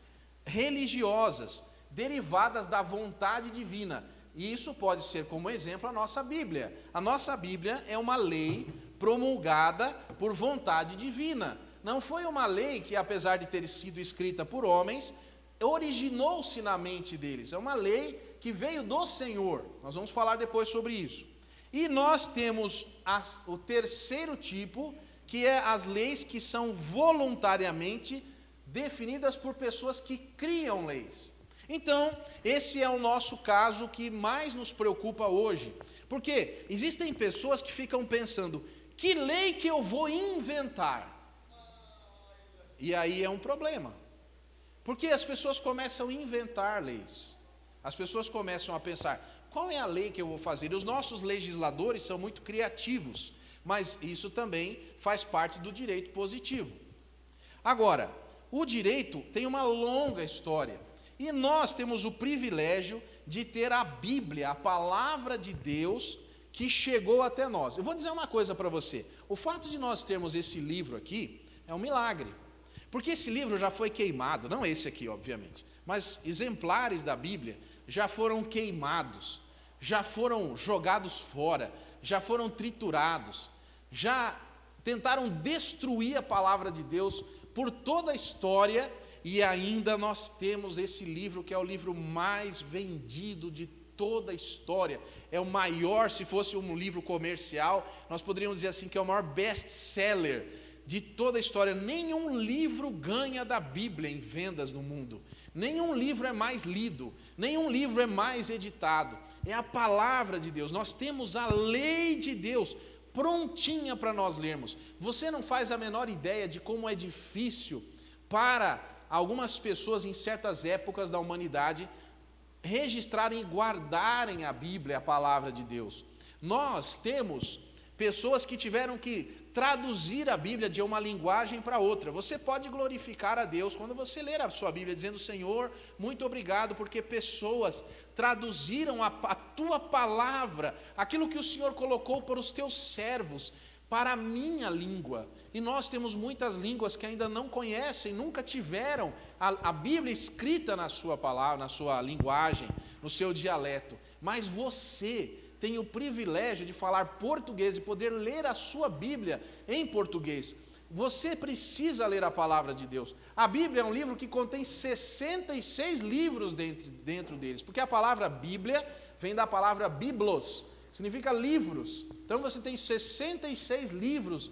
religiosas, derivadas da vontade divina. E isso pode ser, como exemplo, a nossa Bíblia. A nossa Bíblia é uma lei promulgada por vontade divina. não foi uma lei que, apesar de ter sido escrita por homens, originou-se na mente deles. É uma lei que veio do Senhor. Nós vamos falar depois sobre isso. E nós temos o terceiro tipo, que é as leis que são voluntariamente definidas por pessoas que criam leis. Então, esse é o nosso caso que mais nos preocupa hoje. Porque existem pessoas que ficam pensando, que lei que eu vou inventar? E aí é um problema. Porque as pessoas começam a inventar leis. As pessoas começam a pensar, qual é a lei que eu vou fazer? E os nossos legisladores são muito criativos, mas isso também faz parte do direito positivo. Agora, o direito tem uma longa história, e nós temos o privilégio de ter a Bíblia, a palavra de Deus, que chegou até nós. Eu vou dizer uma coisa para você, o fato de nós termos esse livro aqui é um milagre, porque esse livro já foi queimado, não esse aqui, obviamente, mas exemplares da Bíblia já foram queimados, já foram jogados fora, já foram triturados, já tentaram destruir a palavra de Deus por toda a história, e ainda nós temos esse livro que é o livro mais vendido de toda a história, é o maior, se fosse um livro comercial, nós poderíamos dizer assim que é o maior best-seller de toda a história. Nenhum livro ganha da Bíblia em vendas no mundo, nenhum livro é mais lido, nenhum livro é mais editado, é a palavra de Deus. Nós temos a lei de Deus prontinha para nós lermos. Você não faz a menor ideia de como é difícil para algumas pessoas em certas épocas da humanidade registrarem e guardarem a Bíblia, a palavra de Deus. Nós temos pessoas que tiveram que traduzir a Bíblia de uma linguagem para outra. Você pode glorificar a Deus quando você ler a sua Bíblia, dizendo, Senhor, muito obrigado, porque pessoas traduziram a tua palavra, aquilo que o Senhor colocou para os teus servos, para a minha língua. E nós temos muitas línguas que ainda não conhecem, nunca tiveram a Bíblia escrita na sua palavra, na sua linguagem, no seu dialeto. Mas você tem o privilégio de falar português e poder ler a sua Bíblia em português. Você precisa ler a palavra de Deus. A Bíblia é um livro que contém 66 livros dentro deles, porque a palavra Bíblia vem da palavra biblos, significa livros. Então você tem 66 livros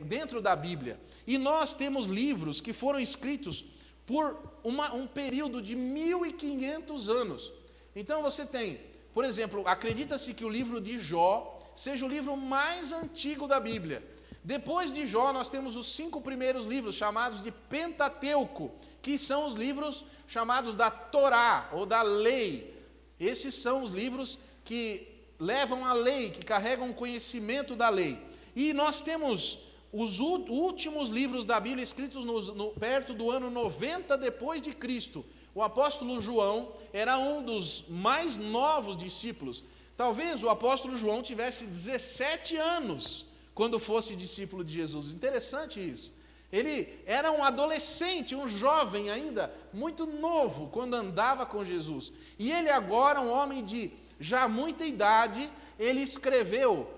dentro da Bíblia. E nós temos livros que foram escritos por um período de 1500 anos. Então você tem, por exemplo, acredita-se que o livro de Jó seja o livro mais antigo da Bíblia. Depois de Jó, nós temos os 5 primeiros livros, chamados de Pentateuco, que são os livros chamados da Torá, ou da lei. Esses são os livros que levam a lei, que carregam o conhecimento da lei. E nós temos os últimos livros da Bíblia escritos perto do ano 90 depois de Cristo. O apóstolo João era um dos mais novos discípulos. Talvez o apóstolo João tivesse 17 anos quando fosse discípulo de Jesus. Interessante isso. Ele era um adolescente, um jovem ainda, muito novo, quando andava com Jesus. E ele agora, um homem de já muita idade, ele escreveu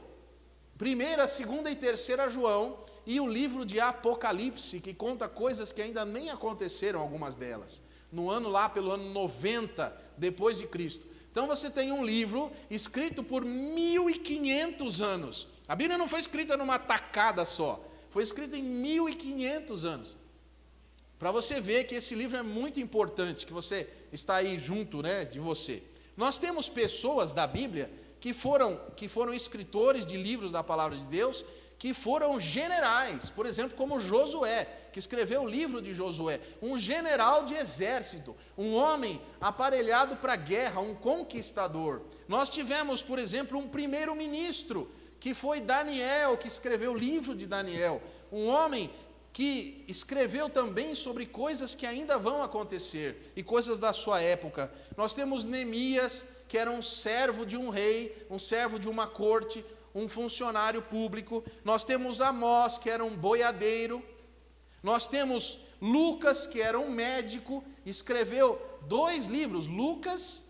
1ª, 2ª e 3ª João e o livro de Apocalipse, que conta coisas que ainda nem aconteceram, algumas delas, pelo ano 90 depois de Cristo. Então você tem um livro escrito por 1500 anos. A Bíblia não foi escrita numa tacada só, foi escrita em 1500 anos. Para você ver que esse livro é muito importante, que você está aí junto, de você. Nós temos pessoas da Bíblia que foram escritores de livros da palavra de Deus, que foram generais, por exemplo, como Josué, que escreveu o livro de Josué, um general de exército, um homem aparelhado para a guerra, um conquistador. Nós tivemos, por exemplo, um primeiro-ministro, que foi Daniel, que escreveu o livro de Daniel, um homem que escreveu também sobre coisas que ainda vão acontecer, e coisas da sua época. Nós temos Neemias, que era um servo de um rei, um servo de uma corte, um funcionário público. Nós temos Amós, que era um boiadeiro. Nós temos Lucas, que era um médico, escreveu 2 livros, Lucas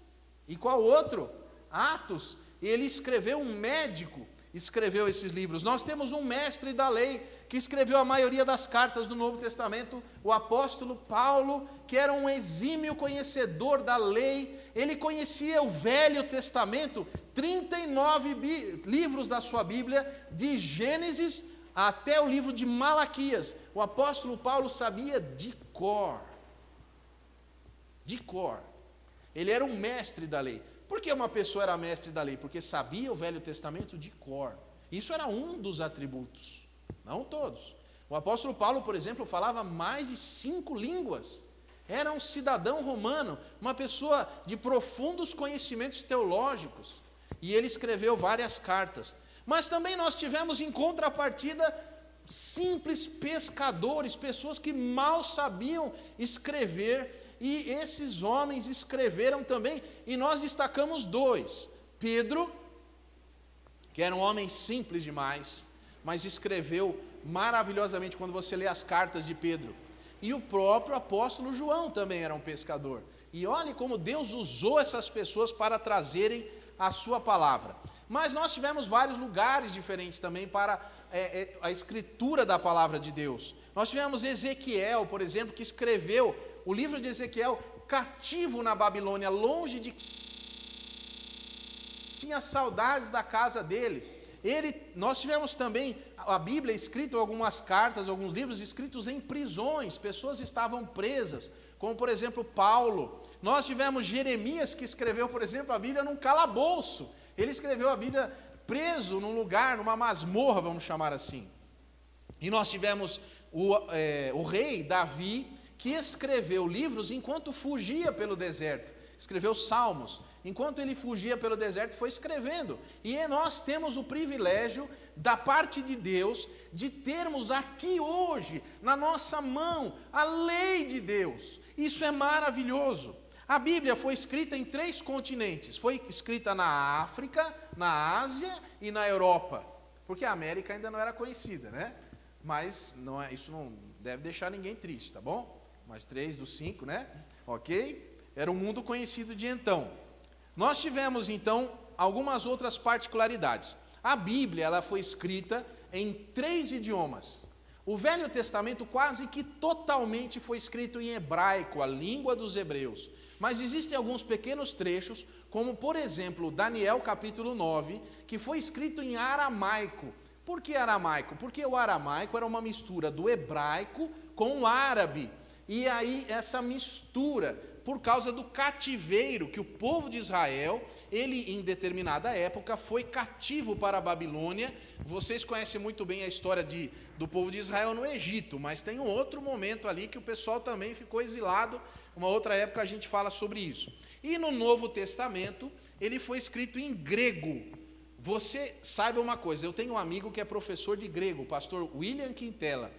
e qual outro? Atos. Ele escreveu um médico escreveu esses livros. Nós temos um mestre da lei que escreveu a maioria das cartas do Novo Testamento, o apóstolo Paulo, que era um exímio conhecedor da lei. Ele conhecia o Velho Testamento, 39 livros da sua Bíblia, de Gênesis até o livro de Malaquias. O apóstolo Paulo sabia de cor. De cor. Ele era um mestre da lei. Por que uma pessoa era mestre da lei? Porque sabia o Velho Testamento de cor. Isso era um dos atributos, não todos. O apóstolo Paulo, por exemplo, falava mais de 5 línguas. Era um cidadão romano, uma pessoa de profundos conhecimentos teológicos. E ele escreveu várias cartas. Mas também nós tivemos em contrapartida simples pescadores, pessoas que mal sabiam escrever. E esses homens escreveram também, e nós destacamos 2. Pedro, que era um homem simples demais, mas escreveu maravilhosamente quando você lê as cartas de Pedro. E o próprio apóstolo João também era um pescador. E olhe como Deus usou essas pessoas para trazerem a sua palavra. Mas nós tivemos vários lugares diferentes também para a escritura da palavra de Deus. Nós tivemos Ezequiel, por exemplo, que escreveu o livro de Ezequiel, cativo na Babilônia, longe de... tinha saudades da casa dele. Nós tivemos também a Bíblia escrita, algumas cartas, alguns livros escritos em prisões, pessoas estavam presas, como por exemplo Paulo. Nós tivemos Jeremias, que escreveu, por exemplo, a Bíblia num calabouço. Ele escreveu a Bíblia preso num lugar, numa masmorra, vamos chamar assim. E nós tivemos o rei Davi, que escreveu livros enquanto fugia pelo deserto. Escreveu salmos. Enquanto ele fugia pelo deserto, foi escrevendo. E nós temos o privilégio, da parte de Deus, de termos aqui hoje, na nossa mão, a lei de Deus. Isso é maravilhoso. A Bíblia foi escrita em 3 continentes. Foi escrita na África, na Ásia e na Europa. Porque a América ainda não era conhecida, né? Mas isso não deve deixar ninguém triste, tá bom? Mais 3 dos 5, né? Ok? Era um mundo conhecido de então. Nós tivemos, então, algumas outras particularidades. A Bíblia, ela foi escrita em 3 idiomas. O Velho Testamento quase que totalmente foi escrito em hebraico, a língua dos hebreus. Mas existem alguns pequenos trechos, como, por exemplo, Daniel capítulo 9, que foi escrito em aramaico. Por que aramaico? Porque o aramaico era uma mistura do hebraico com o árabe. E aí essa mistura, por causa do cativeiro que o povo de Israel, ele em determinada época foi cativo para a Babilônia. Vocês conhecem muito bem a história do povo de Israel no Egito, mas tem um outro momento ali que o pessoal também ficou exilado. Uma outra época a gente fala sobre isso. E no Novo Testamento, ele foi escrito em grego. Você saiba uma coisa, eu tenho um amigo que é professor de grego, o pastor William Quintela,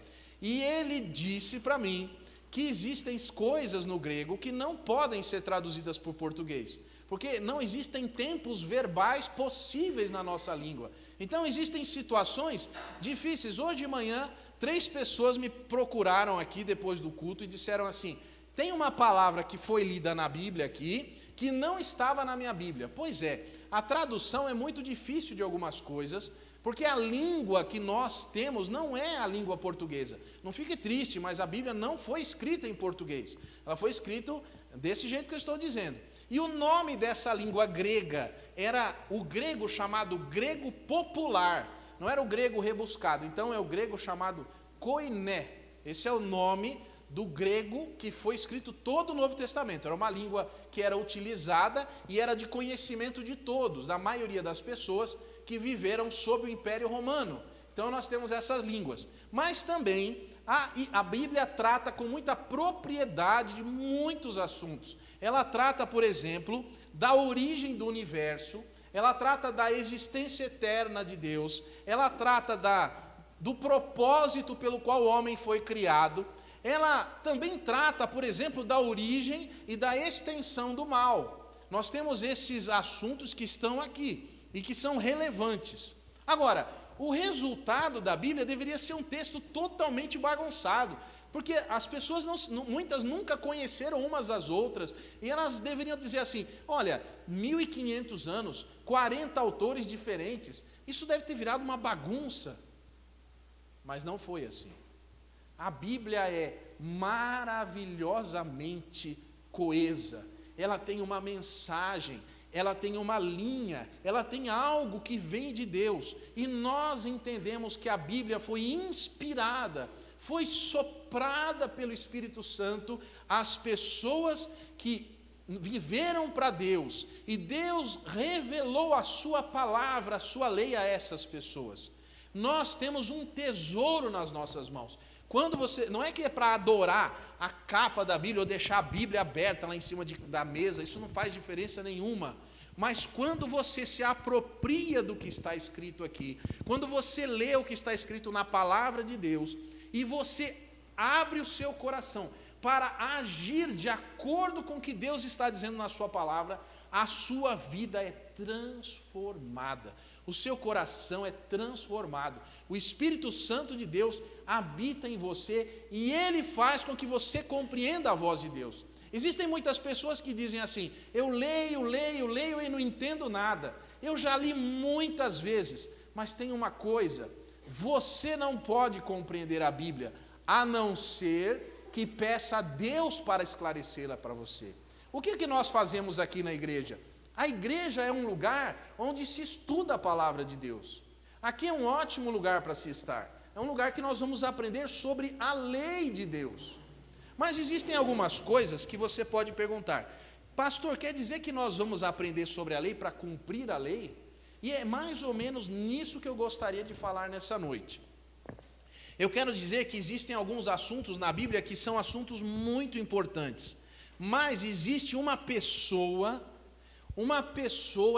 e ele disse para mim que existem coisas no grego que não podem ser traduzidas para o português, porque não existem tempos verbais possíveis na nossa língua. Então existem situações difíceis. Hoje de manhã, 3 pessoas me procuraram aqui depois do culto e disseram assim: tem uma palavra que foi lida na Bíblia aqui, que não estava na minha Bíblia. Pois é, a tradução é muito difícil de algumas coisas, porque a língua que nós temos não é a língua portuguesa. Não fique triste, mas a Bíblia não foi escrita em português. Ela foi escrita desse jeito que eu estou dizendo. E o nome dessa língua grega era o grego chamado grego popular. Não era o grego rebuscado. Então é o grego chamado koiné. Esse é o nome do grego que foi escrito todo o Novo Testamento. Era uma língua que era utilizada e era de conhecimento de todos, da maioria das pessoas que viveram sob o Império Romano. Então nós temos essas línguas. Mas também a Bíblia trata com muita propriedade de muitos assuntos. Ela trata, por exemplo, da origem do universo, ela trata da existência eterna de Deus, ela trata do propósito pelo qual o homem foi criado. Ela também trata, por exemplo, da origem e da extensão do mal. Nós temos esses assuntos que estão aqui e que são relevantes. Agora, o resultado da Bíblia deveria ser um texto totalmente bagunçado, Porque as pessoas, muitas nunca conheceram umas às outras, e elas deveriam dizer assim, olha, 1.500 anos, 40 autores diferentes, isso deve ter virado uma bagunça. Mas não foi assim. A Bíblia é maravilhosamente coesa, ela tem uma mensagem, ela tem uma linha, ela tem algo que vem de Deus, e nós entendemos que a Bíblia foi inspirada, foi soprada pelo Espírito Santo às pessoas que viveram para Deus, e Deus revelou a sua palavra, a sua lei a essas pessoas. Nós temos um tesouro nas nossas mãos. Quando você, não é que é para adorar a capa da Bíblia ou deixar a Bíblia aberta lá em cima da mesa, isso não faz diferença nenhuma. Mas quando você se apropria do que está escrito aqui, quando você lê o que está escrito na palavra de Deus, e você abre o seu coração para agir de acordo com o que Deus está dizendo na sua palavra, a sua vida é transformada, o seu coração é transformado, o Espírito Santo de Deus habita em você e ele faz com que você compreenda a voz de Deus. Existem muitas pessoas que dizem assim, eu leio e não entendo nada. Eu já li muitas vezes, mas tem uma coisa, você não pode compreender a Bíblia, a não ser que peça a Deus para esclarecê-la para você. O que nós fazemos aqui na igreja? A igreja é um lugar onde se estuda a palavra de Deus. Aqui é um ótimo lugar para se estar. É um lugar que nós vamos aprender sobre a lei de Deus. Mas existem algumas coisas que você pode perguntar. Pastor, quer dizer que nós vamos aprender sobre a lei para cumprir a lei? E é mais ou menos nisso que eu gostaria de falar nessa noite. Eu quero dizer que existem alguns assuntos na Bíblia que são assuntos muito importantes. Mas existe uma pessoa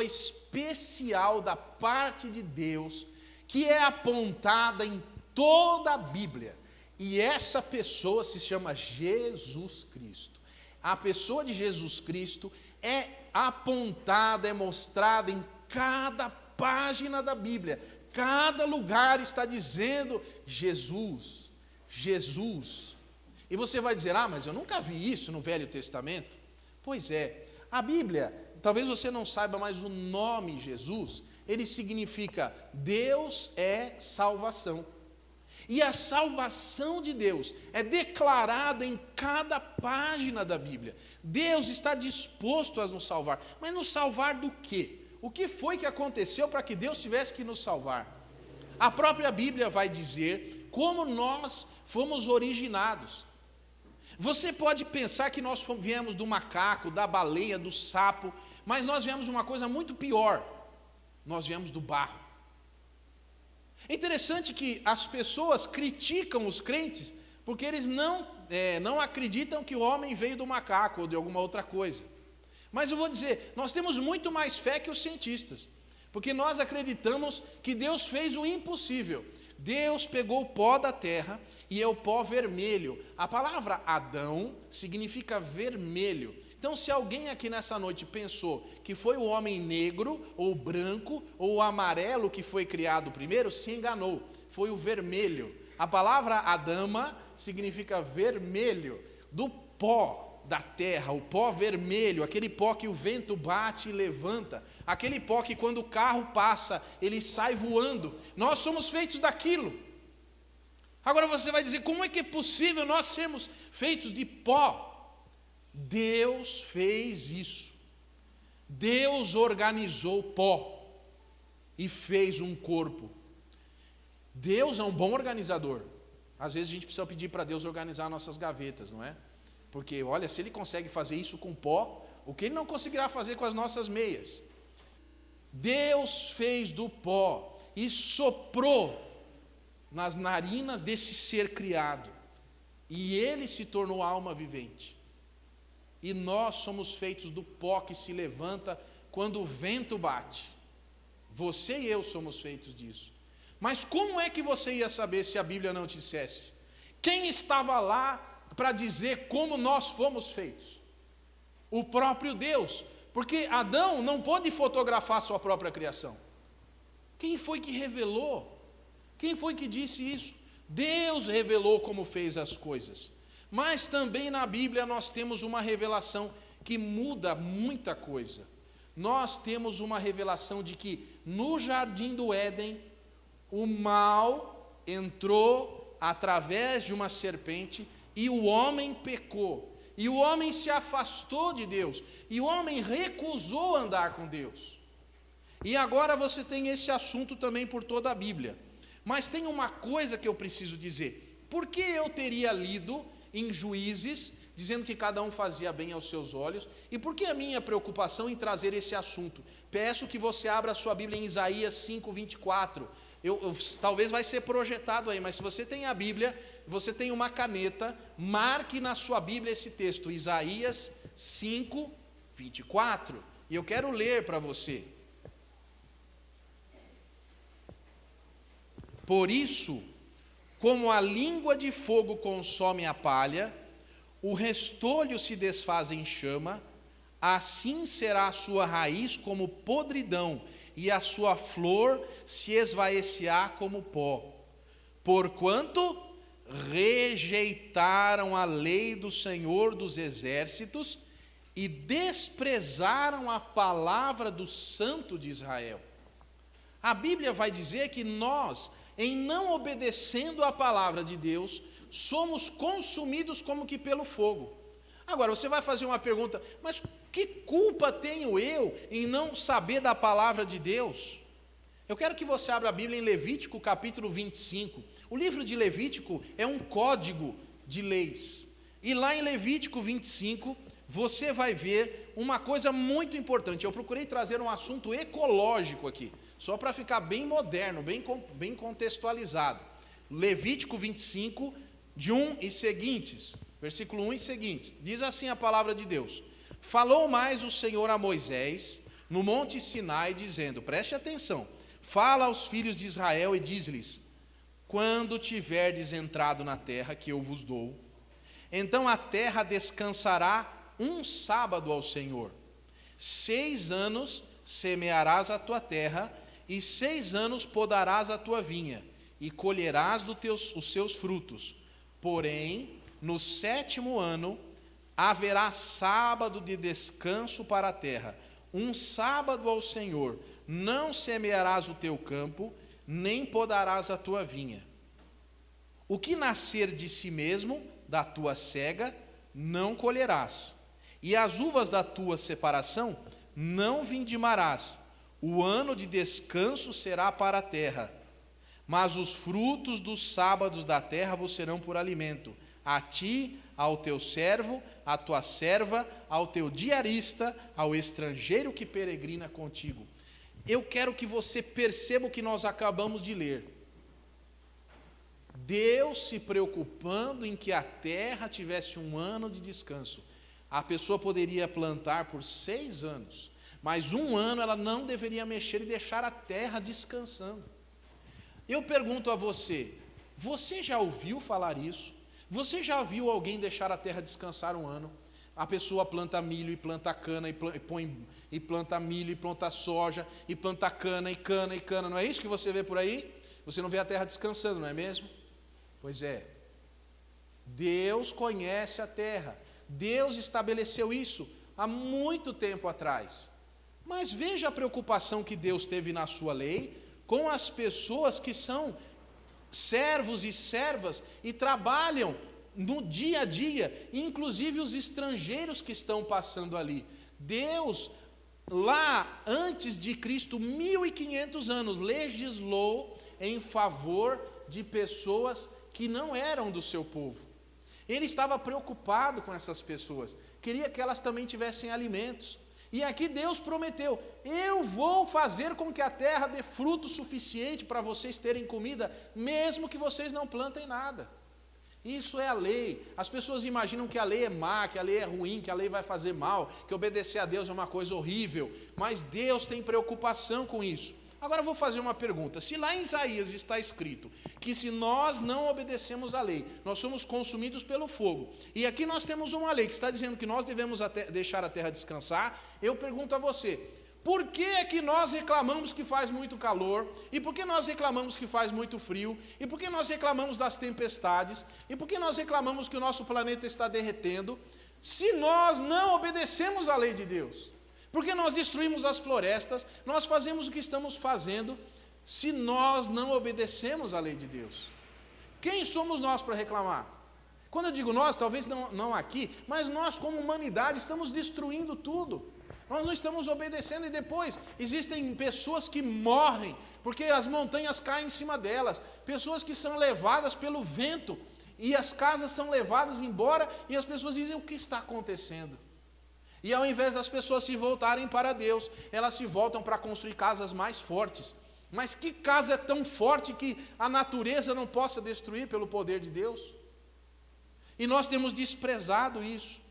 especial da parte de Deus, que é apontada em toda a Bíblia. E essa pessoa se chama Jesus Cristo. A pessoa de Jesus Cristo é apontada, é mostrada em cada página da Bíblia. Cada lugar está dizendo Jesus, Jesus. E você vai dizer, mas eu nunca vi isso no Velho Testamento. Pois é, a Bíblia, talvez você não saiba, mas o nome Jesus, ele significa Deus é salvação. E a salvação de Deus é declarada em cada página da Bíblia. Deus está disposto a nos salvar. Mas nos salvar do quê? O que foi que aconteceu para que Deus tivesse que nos salvar? A própria Bíblia vai dizer como nós fomos originados. Você pode pensar que nós viemos do macaco, da baleia, do sapo, mas nós viemos de uma coisa muito pior. Nós viemos do barro. É interessante que as pessoas criticam os crentes porque eles não acreditam que o homem veio do macaco ou de alguma outra coisa. Mas eu vou dizer, nós temos muito mais fé que os cientistas, porque nós acreditamos que Deus fez o impossível. Deus pegou o pó da terra e é o pó vermelho. A palavra Adão significa vermelho. Então, se alguém aqui nessa noite pensou que foi o homem negro, ou branco, ou amarelo que foi criado primeiro, se enganou. Foi o vermelho. A palavra Adama significa vermelho, do pó da terra, o pó vermelho, aquele pó que o vento bate e levanta, aquele pó que quando o carro passa, ele sai voando. Nós somos feitos daquilo. Agora você vai dizer, como é que é possível nós sermos feitos de pó? Deus fez isso. Deus organizou o pó e fez um corpo. Deus é um bom organizador. Às vezes a gente precisa pedir para Deus organizar nossas gavetas, não é? Porque, olha, se Ele consegue fazer isso com pó, o que Ele não conseguirá fazer com as nossas meias? Deus fez do pó e soprou nas narinas desse ser criado. E ele se tornou alma vivente. E nós somos feitos do pó que se levanta quando o vento bate. Você e eu somos feitos disso. Mas como é que você ia saber se a Bíblia não te dissesse? Quem estava lá para dizer como nós fomos feitos? O próprio Deus. Porque Adão não pôde fotografar sua própria criação. Quem foi que revelou? Quem foi que disse isso? Deus revelou como fez as coisas. Mas também na Bíblia nós temos uma revelação que muda muita coisa. Nós temos uma revelação de que no jardim do Éden, o mal entrou através de uma serpente e o homem pecou. E o homem se afastou de Deus. E o homem recusou andar com Deus. E agora você tem esse assunto também por toda a Bíblia. Mas tem uma coisa que eu preciso dizer. Por que eu teria lido em Juízes, dizendo que cada um fazia bem aos seus olhos? E por que a minha preocupação em trazer esse assunto? Peço que você abra a sua Bíblia em Isaías 5:24. Talvez vai ser projetado aí, mas se você tem a Bíblia, você tem uma caneta, marque na sua Bíblia esse texto, Isaías 5:24. E eu quero ler para você. Por isso, como a língua de fogo consome a palha, o restolho se desfaz em chama, assim será a sua raiz como podridão, e a sua flor se esvaecerá como pó. Porquanto rejeitaram a lei do Senhor dos Exércitos e desprezaram a palavra do Santo de Israel. A Bíblia vai dizer que nós, em não obedecendo a palavra de Deus, somos consumidos como que pelo fogo. Agora, você vai fazer uma pergunta, mas que culpa tenho eu em não saber da palavra de Deus? Eu quero que você abra a Bíblia em Levítico capítulo 25. O livro de Levítico é um código de leis. E lá em Levítico 25, você vai ver uma coisa muito importante. Eu procurei trazer um assunto ecológico aqui, só para ficar bem moderno, bem contextualizado. Levítico 25, de 1 e seguintes, versículo 1 e seguintes, diz assim a palavra de Deus: falou mais o Senhor a Moisés no monte Sinai, dizendo, preste atenção, fala aos filhos de Israel e diz-lhes, quando tiverdes entrado na terra que eu vos dou, então a terra descansará um sábado ao Senhor. 6 anos semearás a tua terra, e 6 anos podarás a tua vinha, e colherás os seus frutos. Porém, no 7º ano, haverá sábado de descanso para a terra, um sábado ao Senhor. Não semearás o teu campo, nem podarás a tua vinha. O que nascer de si mesmo, da tua cega, não colherás. E as uvas da tua separação, não vindimarás. O ano de descanso será para a terra. Mas os frutos dos sábados da terra vos serão por alimento, a ti, ao teu servo, à tua serva, ao teu diarista, ao estrangeiro que peregrina contigo. Eu quero que você perceba o que nós acabamos de ler. Deus se preocupando em que a terra tivesse um ano de descanso. A pessoa poderia plantar por 6 anos, mas 1 ano ela não deveria mexer e deixar a terra descansando. Eu pergunto a você, você já ouviu falar isso? Você já viu alguém deixar a terra descansar 1 ano? A pessoa planta milho e planta cana, e planta milho e planta soja, e planta cana, não é isso que você vê por aí? Você não vê a terra descansando, não é mesmo? Pois é, Deus conhece a terra, Deus estabeleceu isso há muito tempo atrás. Mas veja a preocupação que Deus teve na sua lei com as pessoas que são servos e servas e trabalham no dia a dia, inclusive os estrangeiros que estão passando ali. Deus, lá antes de Cristo, 1500 anos, legislou em favor de pessoas que não eram do seu povo. Ele estava preocupado com essas pessoas, queria que elas também tivessem alimentos. E aqui Deus prometeu, eu vou fazer com que a terra dê fruto suficiente para vocês terem comida, mesmo que vocês não plantem nada. Isso é a lei. As pessoas imaginam que a lei é má, que a lei é ruim, que a lei vai fazer mal, que obedecer a Deus é uma coisa horrível, mas Deus tem preocupação com isso. Agora eu vou fazer uma pergunta, se lá em Isaías está escrito que se nós não obedecemos a lei, nós somos consumidos pelo fogo, e aqui nós temos uma lei que está dizendo que nós devemos deixar a terra descansar, eu pergunto a você, Por que é que nós reclamamos que faz muito calor? E por que nós reclamamos que faz muito frio? E por que nós reclamamos das tempestades? E por que nós reclamamos que o nosso planeta está derretendo? Se nós não obedecemos à lei de Deus. Porque nós destruímos as florestas, nós fazemos o que estamos fazendo, se nós não obedecemos à lei de Deus. Quem somos nós para reclamar? Quando eu digo nós, talvez não aqui, mas nós como humanidade estamos destruindo tudo. Nós não estamos obedecendo e depois existem pessoas que morrem porque as montanhas caem em cima delas, pessoas que são levadas pelo vento e as casas são levadas embora e as pessoas dizem: o que está acontecendo? E ao invés das pessoas se voltarem para Deus, elas se voltam para construir casas mais fortes. Mas que casa é tão forte que a natureza não possa destruir pelo poder de Deus? E nós temos desprezado isso.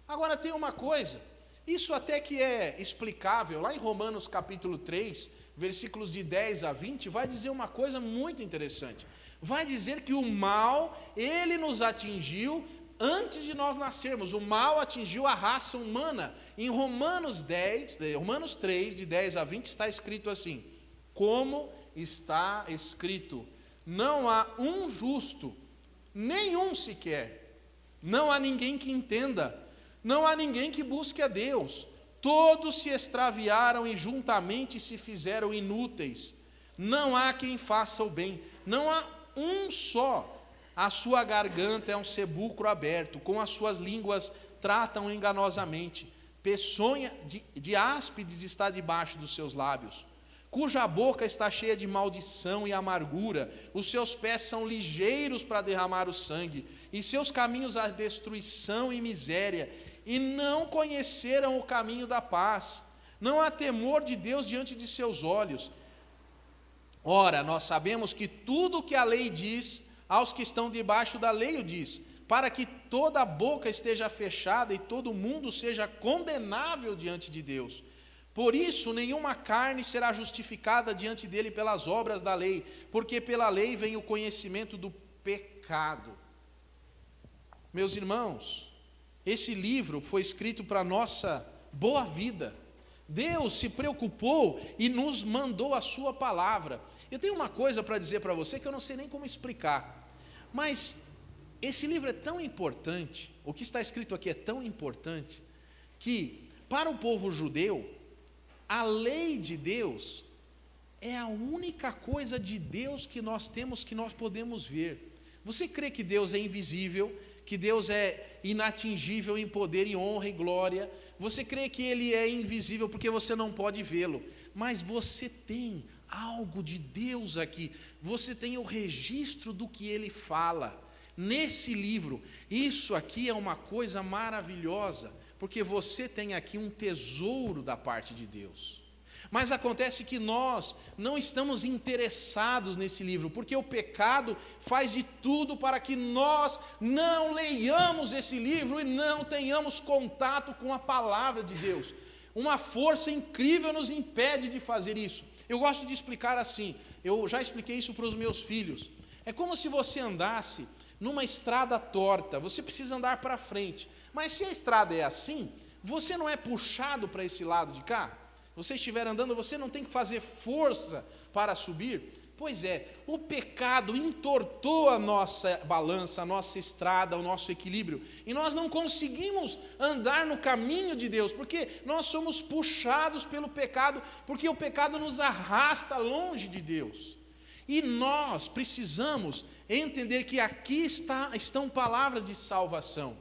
Agora tem uma coisa, isso até que é explicável, lá em Romanos capítulo 3, versículos de 10 a 20, vai dizer uma coisa muito interessante. Vai dizer que o mal, ele nos atingiu antes de nós nascermos. O mal atingiu a raça humana. Em Romanos 3, de 10 a 20, está escrito assim: como está escrito, não há um justo, nenhum sequer, não há ninguém que entenda, não há ninguém que busque a Deus, todos se extraviaram e juntamente se fizeram inúteis, não há quem faça o bem, não há um só. A sua garganta é um sepulcro aberto, com as suas línguas tratam enganosamente, peçonha de áspides está debaixo dos seus lábios, cuja boca está cheia de maldição e amargura, os seus pés são ligeiros para derramar o sangue, e seus caminhos a destruição e miséria, e não conheceram o caminho da paz, não há temor de Deus diante de seus olhos. Ora, nós sabemos que tudo o que a lei diz, aos que estão debaixo da lei o diz, para que toda a boca esteja fechada e todo mundo seja condenável diante de Deus. Por isso, nenhuma carne será justificada diante dele pelas obras da lei, porque pela lei vem o conhecimento do pecado. Meus irmãos, esse livro foi escrito para a nossa boa vida. Deus se preocupou e nos mandou a sua palavra. Eu tenho uma coisa para dizer para você que eu não sei nem como explicar, mas esse livro é tão importante, o que está escrito aqui é tão importante, que para o povo judeu, a lei de Deus é a única coisa de Deus que nós temos, que nós podemos ver. Você crê que Deus é invisível, que Deus é inatingível em poder e honra e glória? Você crê que Ele é invisível porque você não pode vê-lo, mas você tem algo de Deus aqui, você tem o registro do que Ele fala nesse livro. Isso aqui é uma coisa maravilhosa, porque você tem aqui um tesouro da parte de Deus. Mas acontece que nós não estamos interessados nesse livro, porque o pecado faz de tudo para que nós não leiamos esse livro e não tenhamos contato com a palavra de Deus. Uma força incrível nos impede de fazer isso. Eu gosto de explicar assim, eu já expliquei isso para os meus filhos. É como se você andasse numa estrada torta, você precisa andar para frente. Mas se a estrada é assim, você não é puxado para esse lado de cá? Você estiver andando, você não tem que fazer força para subir? Pois é, o pecado entortou a nossa balança, a nossa estrada, o nosso equilíbrio. E nós não conseguimos andar no caminho de Deus, porque nós somos puxados pelo pecado, porque o pecado nos arrasta longe de Deus. E nós precisamos entender que aqui estão palavras de salvação.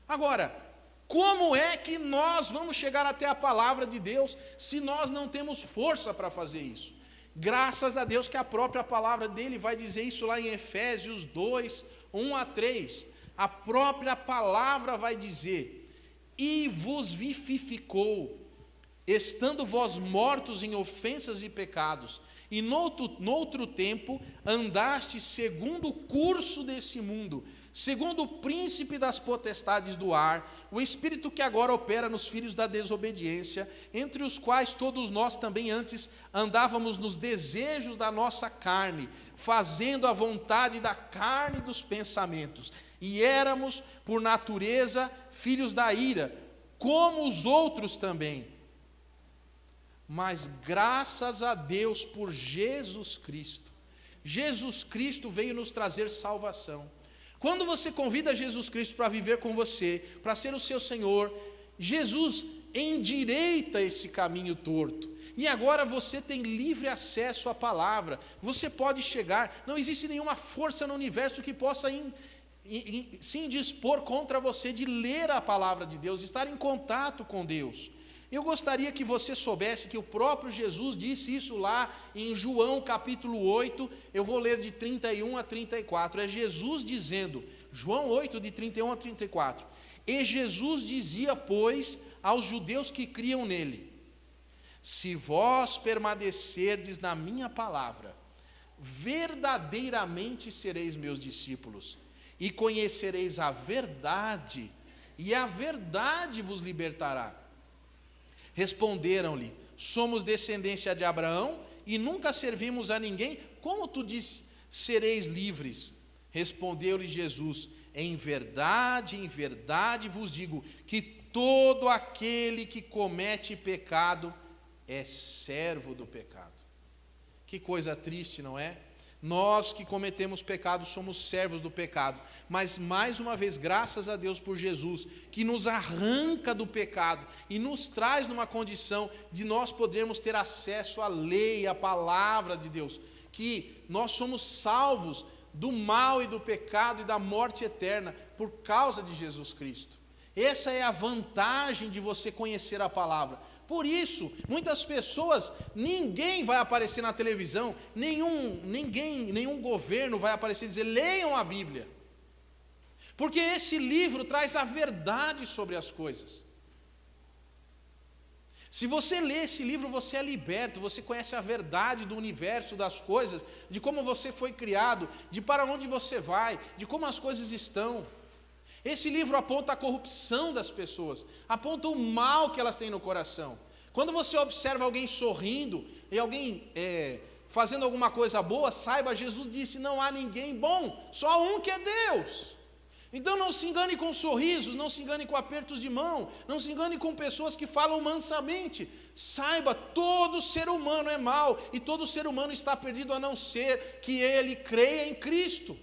Agora, como é que nós vamos chegar até a palavra de Deus se nós não temos força para fazer isso? Graças a Deus que a própria palavra dele vai dizer isso lá em Efésios 2, 1 a 3. A própria palavra vai dizer: e vos vivificou, estando vós mortos em ofensas e pecados, e noutro tempo andaste segundo o curso desse mundo, segundo o príncipe das potestades do ar, o espírito que agora opera nos filhos da desobediência, entre os quais todos nós também antes andávamos nos desejos da nossa carne, fazendo a vontade da carne e dos pensamentos, e éramos, por natureza, filhos da ira, como os outros também. mas graças a Deus por Jesus Cristo. Jesus Cristo veio nos trazer salvação. Quando você convida Jesus Cristo para viver com você, para ser o seu Senhor, Jesus endireita esse caminho torto. E agora você tem livre acesso à palavra. Você pode chegar, não existe nenhuma força no universo que possa se indispor contra você de ler a palavra de Deus, estar em contato com Deus. Eu gostaria que você soubesse que o próprio Jesus disse isso lá em João capítulo 8, eu vou ler de 31 a 34, é Jesus dizendo, João 8 de 31 a 34, e Jesus dizia, pois, aos judeus que criam nele, se vós permanecerdes na minha palavra, verdadeiramente sereis meus discípulos, e conhecereis a verdade, e a verdade vos libertará. Responderam-lhe, somos descendência de Abraão e nunca servimos a ninguém, como tu dizes, sereis livres? Respondeu-lhe Jesus, em verdade vos digo, que todo aquele que comete pecado é servo do pecado. Que coisa triste, não é? Nós que cometemos pecado somos servos do pecado, mas mais uma vez, graças a Deus por Jesus, que nos arranca do pecado e nos traz numa condição de nós podermos ter acesso à lei, à palavra de Deus, que nós somos salvos do mal e do pecado e da morte eterna por causa de Jesus Cristo. Essa é a vantagem de você conhecer a palavra. Por isso, muitas pessoas, ninguém vai aparecer na televisão, nenhum governo vai aparecer e dizer, leiam a Bíblia. Porque esse livro traz a verdade sobre as coisas. Se você lê esse livro, você é liberto, você conhece a verdade do universo, das coisas, de como você foi criado, de para onde você vai, de como as coisas estão. Esse livro aponta a corrupção das pessoas, aponta o mal que elas têm no coração. Quando você observa alguém sorrindo e alguém fazendo alguma coisa boa, saiba, Jesus disse, não há ninguém bom, só um que é Deus. Então não se engane com sorrisos, não se engane com apertos de mão, não se engane com pessoas que falam mansamente. Saiba, todo ser humano é mau e todo ser humano está perdido a não ser que ele creia em Cristo.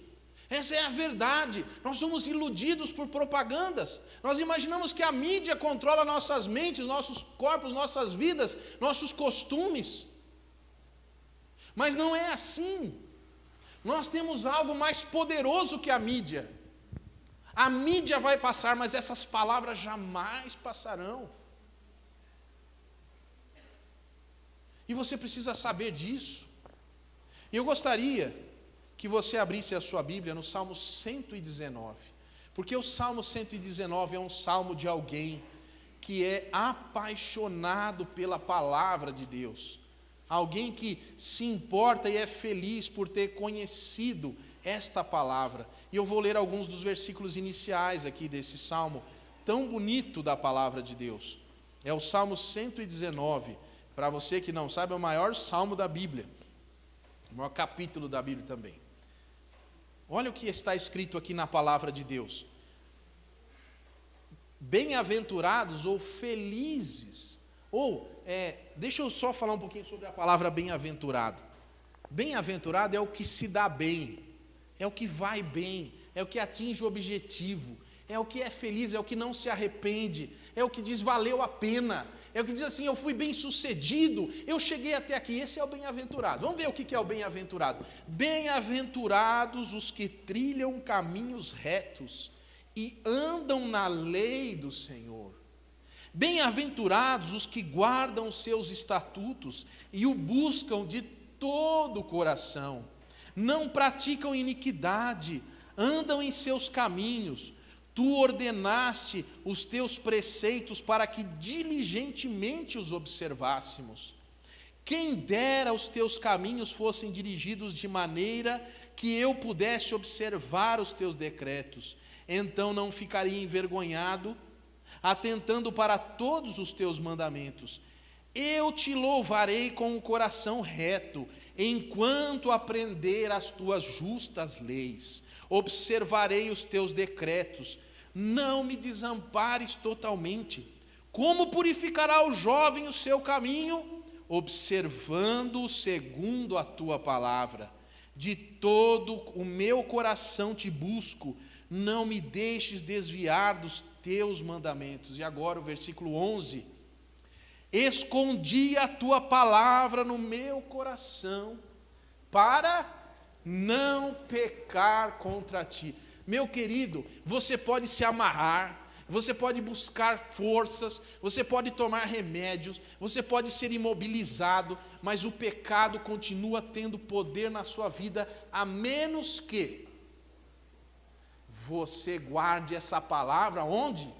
Essa é a verdade. Nós somos iludidos por propagandas. Nós imaginamos que a mídia controla nossas mentes, nossos corpos, nossas vidas, nossos costumes. Mas não é assim. Nós temos algo mais poderoso que a mídia. A mídia vai passar, mas essas palavras jamais passarão. E você precisa saber disso. E eu gostaria que você abrisse a sua Bíblia no Salmo 119, porque o Salmo 119 é um salmo de alguém que é apaixonado pela palavra de Deus, alguém que se importa e é feliz por ter conhecido esta palavra. E eu vou ler alguns dos versículos iniciais aqui desse salmo tão bonito da palavra de Deus. É o Salmo 119, para você que não sabe, é o maior salmo da Bíblia, o maior capítulo da Bíblia também. Olha o que está escrito aqui na palavra de Deus. Bem-aventurados ou felizes, deixa eu só falar um pouquinho sobre a palavra bem-aventurado. Bem-aventurado é o que se dá bem, é o que vai bem, é o que atinge o objetivo, é o que é feliz, é o que não se arrepende, é o que diz valeu a pena, é o que diz assim, eu fui bem sucedido, eu cheguei até aqui. Esse é o bem-aventurado. Vamos ver o que é o bem-aventurado. Bem-aventurados os que trilham caminhos retos e andam na lei do Senhor. Bem-aventurados os que guardam os seus estatutos e o buscam de todo o coração. Não praticam iniquidade, andam em seus caminhos. Tu ordenaste os teus preceitos para que diligentemente os observássemos. Quem dera os teus caminhos fossem dirigidos de maneira que eu pudesse observar os teus decretos. Então não ficaria envergonhado, atentando para todos os teus mandamentos. Eu te louvarei com o coração reto, enquanto aprender as tuas justas leis. Observarei os teus decretos, não me desampares totalmente. Como purificará o jovem o seu caminho? observando segundo a tua palavra. De todo o meu coração te busco, não me deixes desviar dos teus mandamentos. E agora o versículo 11. Escondi a tua palavra no meu coração, para não pecar contra ti. Meu querido, você pode se amarrar, você pode buscar forças, você pode tomar remédios, você pode ser imobilizado, mas o pecado continua tendo poder na sua vida, a menos que você guarde essa palavra onde?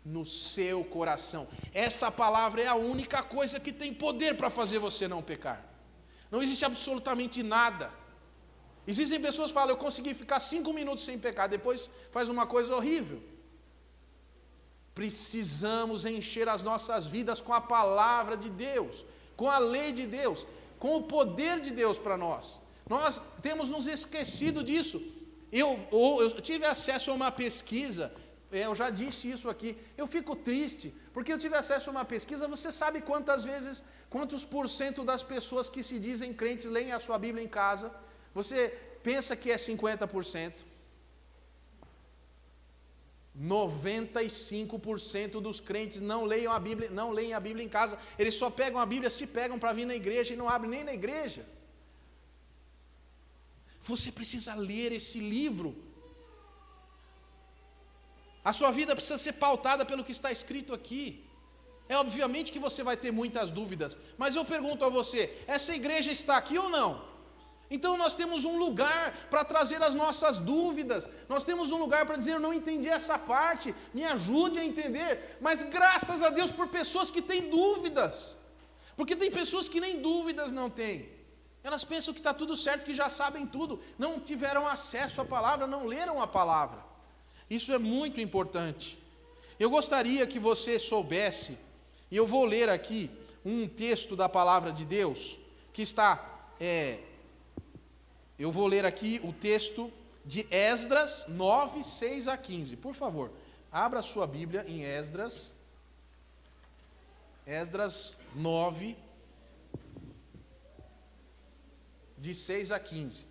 No seu coração. Essa palavra é a única coisa que tem poder para fazer você não pecar. Não existe absolutamente nada. Existem pessoas que falam, eu consegui ficar 5 minutos sem pecar, depois faz uma coisa horrível. Precisamos encher as nossas vidas com a palavra de Deus, com a lei de Deus, com o poder de Deus para nós. Nós temos nos esquecido disso. Eu tive acesso a uma pesquisa, eu já disse isso aqui, eu fico triste, porque eu tive acesso a uma pesquisa, você sabe quantos % das pessoas que se dizem crentes leem a sua Bíblia em casa? Você pensa que é 50%? 95% dos crentes não leem a Bíblia em casa. Eles só pegam a Bíblia, se pegam para vir na igreja e não abrem nem na igreja. Você precisa ler esse livro. A sua vida precisa ser pautada pelo que está escrito aqui. É obviamente que você vai ter muitas dúvidas, mas eu pergunto a você, essa igreja está aqui ou não? Então nós temos um lugar para trazer as nossas dúvidas, nós temos um lugar para dizer, eu não entendi essa parte, me ajude a entender, mas graças a Deus por pessoas que têm dúvidas, porque tem pessoas que nem dúvidas não têm, elas pensam que está tudo certo, que já sabem tudo, não tiveram acesso à palavra, não leram a palavra, isso é muito importante. Eu gostaria que você soubesse, e eu vou ler aqui um texto da palavra de Deus, que está... Eu vou ler aqui o texto de Esdras 9, 6 a 15. Por favor, abra a sua Bíblia em Esdras 9, de 6 a 15.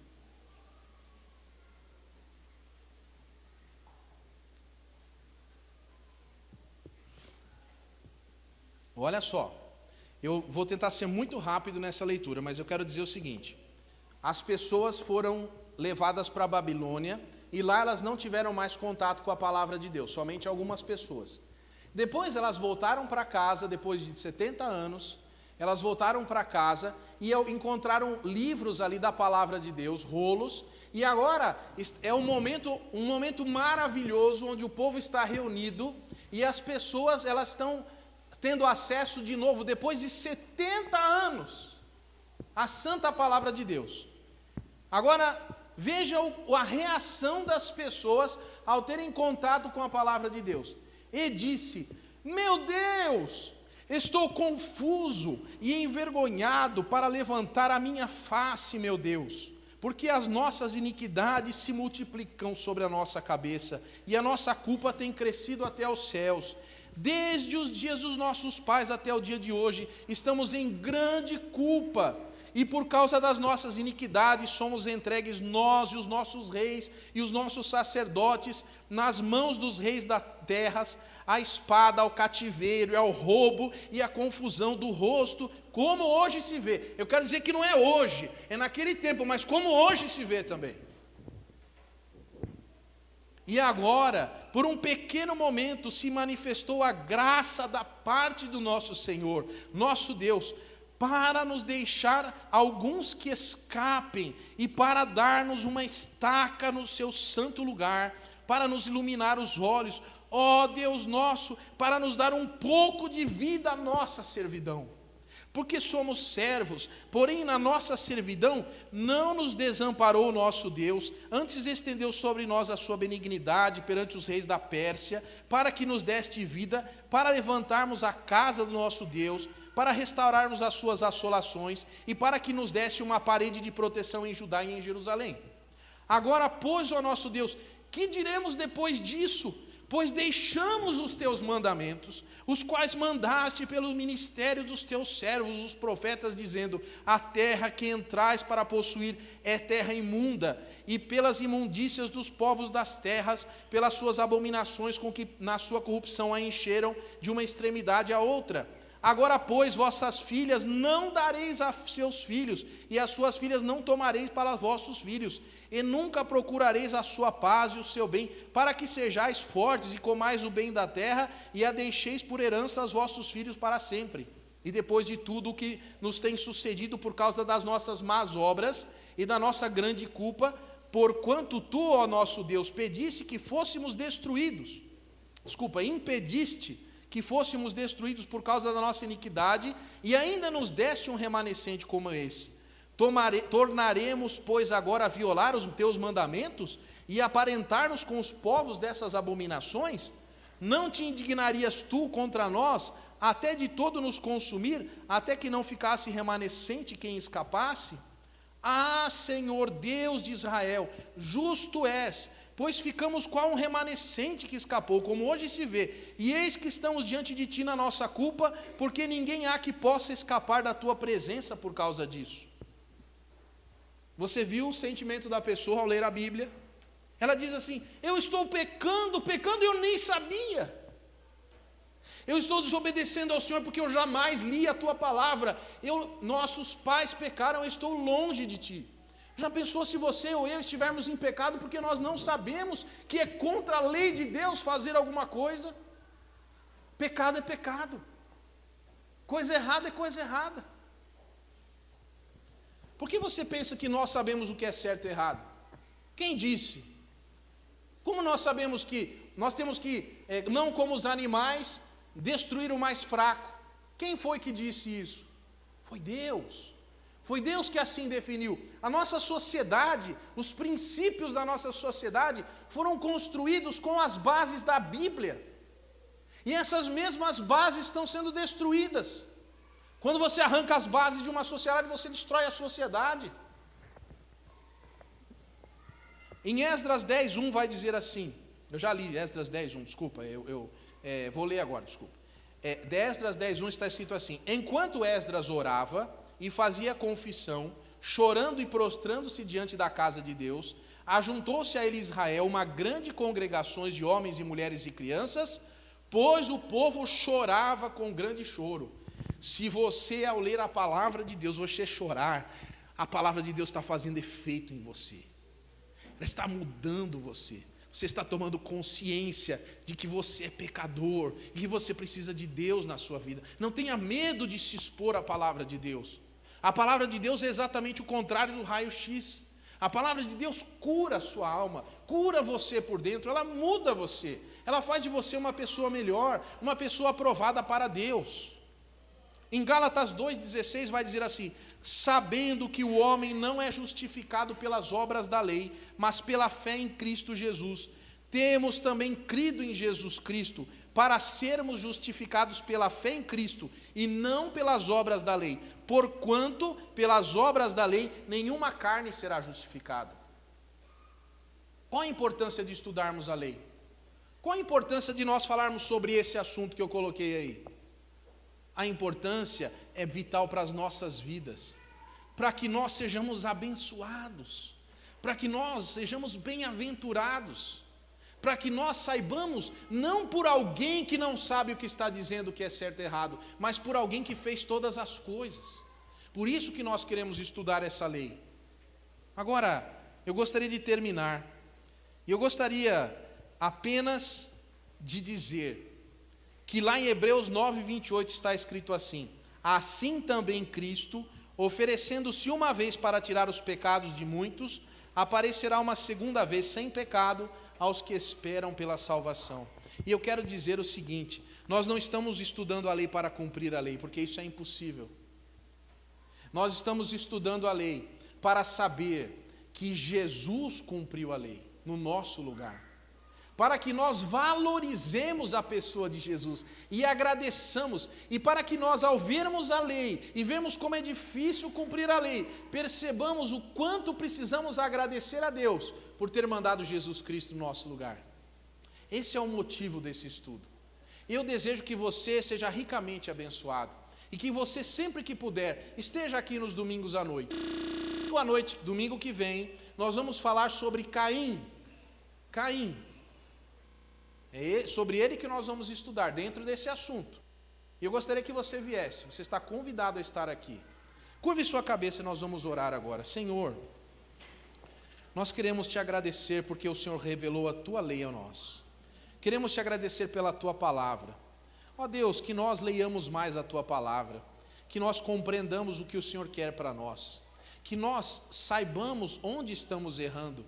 Olha só, eu vou tentar ser muito rápido nessa leitura, mas eu quero dizer o seguinte... As pessoas foram levadas para a Babilônia e lá elas não tiveram mais contato com a palavra de Deus, somente algumas pessoas. Depois elas voltaram para casa, depois de 70 anos, elas voltaram para casa e encontraram livros ali da palavra de Deus, rolos, e agora é um momento maravilhoso onde o povo está reunido e as pessoas elas estão tendo acesso de novo, depois de 70 anos, à santa palavra de Deus. Agora, veja a reação das pessoas ao terem contato com a palavra de Deus. E disse, meu Deus, estou confuso e envergonhado para levantar a minha face, meu Deus, porque as nossas iniquidades se multiplicam sobre a nossa cabeça e a nossa culpa tem crescido até aos céus. Desde os dias dos nossos pais até o dia de hoje, estamos em grande culpa. E por causa das nossas iniquidades somos entregues nós e os nossos reis e os nossos sacerdotes nas mãos dos reis das terras, à espada, ao cativeiro, ao roubo e à confusão do rosto, como hoje se vê. Eu quero dizer que não é hoje, é naquele tempo, mas como hoje se vê também. E agora, por um pequeno momento, se manifestou a graça da parte do nosso Senhor, nosso Deus, para nos deixar alguns que escapem e para dar-nos uma estaca no seu santo lugar, para nos iluminar os olhos, ó Deus nosso, para nos dar um pouco de vida à nossa servidão. Porque somos servos, porém na nossa servidão não nos desamparou o nosso Deus, antes estendeu sobre nós a sua benignidade perante os reis da Pérsia, para que nos deste vida, para levantarmos a casa do nosso Deus, para restaurarmos as suas assolações e para que nos desse uma parede de proteção em Judá e em Jerusalém. Agora, pois, ó nosso Deus, que diremos depois disso? Pois deixamos os teus mandamentos, os quais mandaste pelo ministério dos teus servos, os profetas, dizendo: a terra que entrais para possuir é terra imunda, e pelas imundícias dos povos das terras, pelas suas abominações com que na sua corrupção a encheram de uma extremidade à outra. Agora, pois, vossas filhas não dareis a seus filhos, e as suas filhas não tomareis para vossos filhos, e nunca procurareis a sua paz e o seu bem, para que sejais fortes e comais o bem da terra, e a deixeis por herança aos vossos filhos para sempre. E depois de tudo o que nos tem sucedido por causa das nossas más obras e da nossa grande culpa, porquanto tu, ó nosso Deus, impediste que fôssemos destruídos por causa da nossa iniquidade, e ainda nos deste um remanescente como esse. Tornaremos, pois, agora a violar os teus mandamentos e aparentar-nos com os povos dessas abominações? Não te indignarias tu contra nós, até de todo nos consumir, até que não ficasse remanescente quem escapasse? Ah, Senhor Deus de Israel, justo és, pois ficamos qual um remanescente que escapou, como hoje se vê, e eis que estamos diante de ti na nossa culpa, porque ninguém há que possa escapar da tua presença por causa disso. Você viu o sentimento da pessoa ao ler a Bíblia? Ela diz assim: eu estou pecando e eu nem sabia. Eu estou desobedecendo ao Senhor porque eu jamais li a tua palavra. Nossos pais pecaram, eu estou longe de ti. Já pensou se você ou eu estivermos em pecado porque nós não sabemos que é contra a lei de Deus fazer alguma coisa? Pecado é pecado. Coisa errada é coisa errada. Por que você pensa que nós sabemos o que é certo e errado? Quem disse? Como nós sabemos que nós temos que, não como os animais, destruir o mais fraco? Quem foi que disse isso? Foi Deus. Foi Deus que assim definiu. A nossa sociedade, os princípios da nossa sociedade foram construídos com as bases da Bíblia. E essas mesmas bases estão sendo destruídas. Quando você arranca as bases de uma sociedade, você destrói a sociedade. Em Esdras 10:1 vai dizer assim, eu já li Esdras 10:1, desculpa, vou ler agora, desculpa. De Esdras 10:1 está escrito assim: enquanto Esdras orava e fazia confissão, chorando e prostrando-se diante da casa de Deus, ajuntou-se a ele Israel uma grande congregação de homens e mulheres e crianças, pois o povo chorava com grande choro. Se você, ao ler a palavra de Deus, você chorar, a palavra de Deus está fazendo efeito em você. Ela está mudando você. Você está tomando consciência de que você é pecador e que você precisa de Deus na sua vida. Não tenha medo de se expor à palavra de Deus. A palavra de Deus é exatamente o contrário do raio-x. A palavra de Deus cura a sua alma, cura você por dentro, ela muda você. Ela faz de você uma pessoa melhor, uma pessoa aprovada para Deus. Em Gálatas 2,16 vai dizer assim: sabendo que o homem não é justificado pelas obras da lei, mas pela fé em Cristo Jesus, temos também crido em Jesus Cristo, para sermos justificados pela fé em Cristo, e não pelas obras da lei, porquanto pelas obras da lei nenhuma carne será justificada. Qual a importância de estudarmos a lei? Qual a importância de nós falarmos sobre esse assunto que eu coloquei aí? A importância é vital para as nossas vidas, para que nós sejamos abençoados, para que nós sejamos bem-aventurados, para que nós saibamos, não por alguém que não sabe o que está dizendo que é certo e errado, mas por alguém que fez todas as coisas. Por isso que nós queremos estudar essa lei. Agora, eu gostaria de terminar, e eu gostaria apenas de dizer que lá em Hebreus 9:28 está escrito assim: assim também Cristo, oferecendo-se uma vez para tirar os pecados de muitos, aparecerá uma segunda vez sem pecado aos que esperam pela salvação. E eu quero dizer o seguinte: nós não estamos estudando a lei para cumprir a lei, porque isso é impossível. Nós estamos estudando a lei para saber que Jesus cumpriu a lei no nosso lugar, para que nós valorizemos a pessoa de Jesus e agradeçamos, e para que nós, ao vermos a lei e vermos como é difícil cumprir a lei, percebamos o quanto precisamos agradecer a Deus por ter mandado Jesus Cristo no nosso lugar. Esse é o motivo desse estudo. Eu desejo que você seja ricamente abençoado e que você, sempre que puder, esteja aqui nos domingos à noite. À noite, domingo que vem, nós vamos falar sobre Caim. Caim. É sobre ele que nós vamos estudar, dentro desse assunto. E eu gostaria que você viesse, você está convidado a estar aqui. Curve sua cabeça e nós vamos orar agora. Senhor, nós queremos te agradecer porque o Senhor revelou a tua lei a nós. Queremos te agradecer pela tua palavra. Ó Deus, que nós leiamos mais a tua palavra, que nós compreendamos o que o Senhor quer para nós, que nós saibamos onde estamos errando,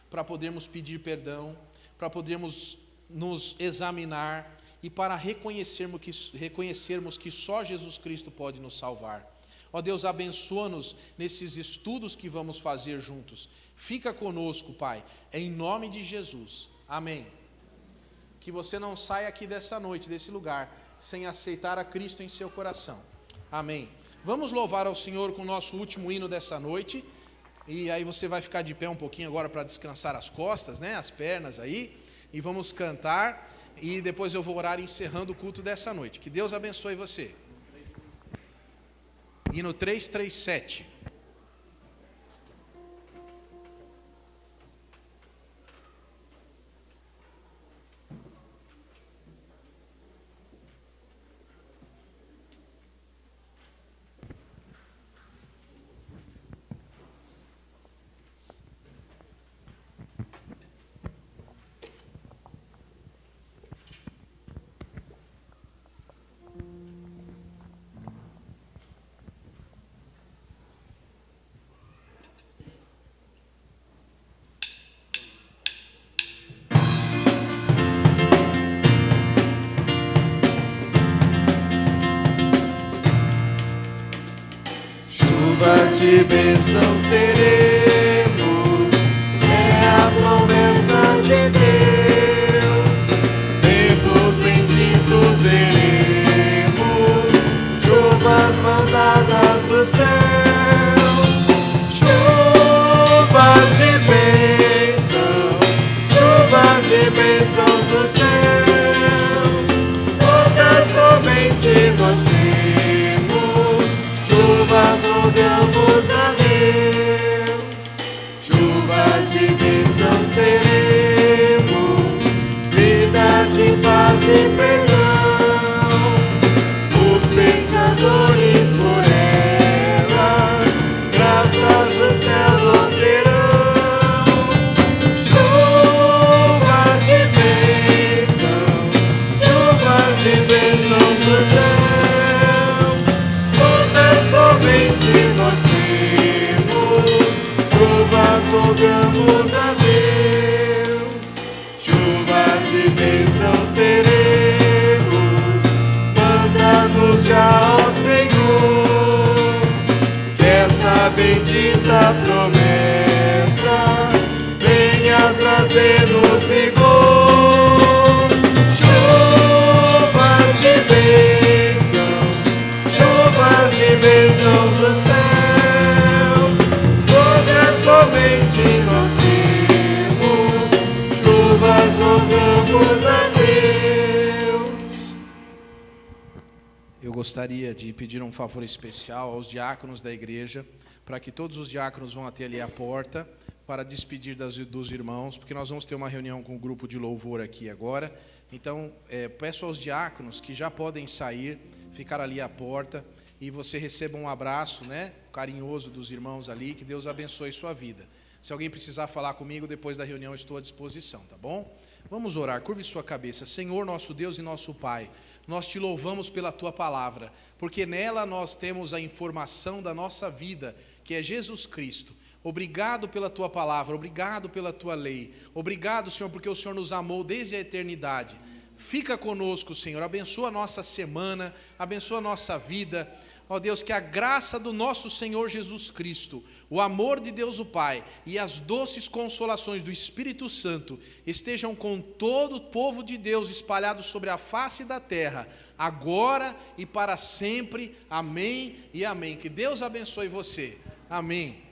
para podermos pedir perdão, para podermos nos examinar e para reconhecermos que só Jesus Cristo pode nos salvar. Ó Deus, abençoa-nos nesses estudos que vamos fazer juntos. Fica conosco, Pai, em nome de Jesus. Amém. Que você não saia aqui dessa noite, desse lugar, sem aceitar a Cristo em seu coração. Amém. Vamos louvar ao Senhor com o nosso último hino dessa noite. E aí você vai ficar de pé um pouquinho agora para descansar as costas, né? As pernas aí. E vamos cantar. E depois eu vou orar encerrando o culto dessa noite. Que Deus abençoe você. Hino 337. Chuvas de bênçãos teremos, é a promessa de Deus. Tempos benditos veremos, chuvas mandadas do céu. Chuvas de bênçãos do céu. Todas somente nós temos, chuvas rogamos a Deus. Chuvas de bênçãos teremos, vida de paz e perdão. Os pescadores por elas, graças dos céus obterão. Chuvas de bênçãos dos céus. Todas somente nós temos, chuvas rogamos a Deus. Chuvas de bênçãos teremos, manda-nos já, ó Senhor, que essa bendita promessa venha trazer-nos vigor. Chuvas de bênçãos dos céus. Todas somente nós temos, chuvas rogamos a Deus. Eu gostaria de pedir um favor especial aos diáconos da igreja, para que todos os diáconos vão até ali a porta para despedir dos irmãos, porque nós vamos ter uma reunião com o grupo de louvor aqui agora. Então, peço aos diáconos que já podem sair, ficar ali à porta, e você receba um abraço, né, carinhoso dos irmãos ali, que Deus abençoe sua vida. Se alguém precisar falar comigo depois da reunião, eu estou à disposição, tá bom? Vamos orar, curve sua cabeça. Senhor, nosso Deus e nosso Pai, nós te louvamos pela tua palavra, porque nela nós temos a informação da nossa vida, que é Jesus Cristo. Obrigado pela tua palavra, obrigado pela tua lei. Obrigado, Senhor, porque o Senhor nos amou desde a eternidade. Fica conosco, Senhor, abençoa a nossa semana, abençoa a nossa vida. Ó Deus, que a graça do nosso Senhor Jesus Cristo, o amor de Deus o Pai e as doces consolações do Espírito Santo estejam com todo o povo de Deus espalhado sobre a face da terra, agora e para sempre. Amém e amém. Que Deus abençoe você. Amém.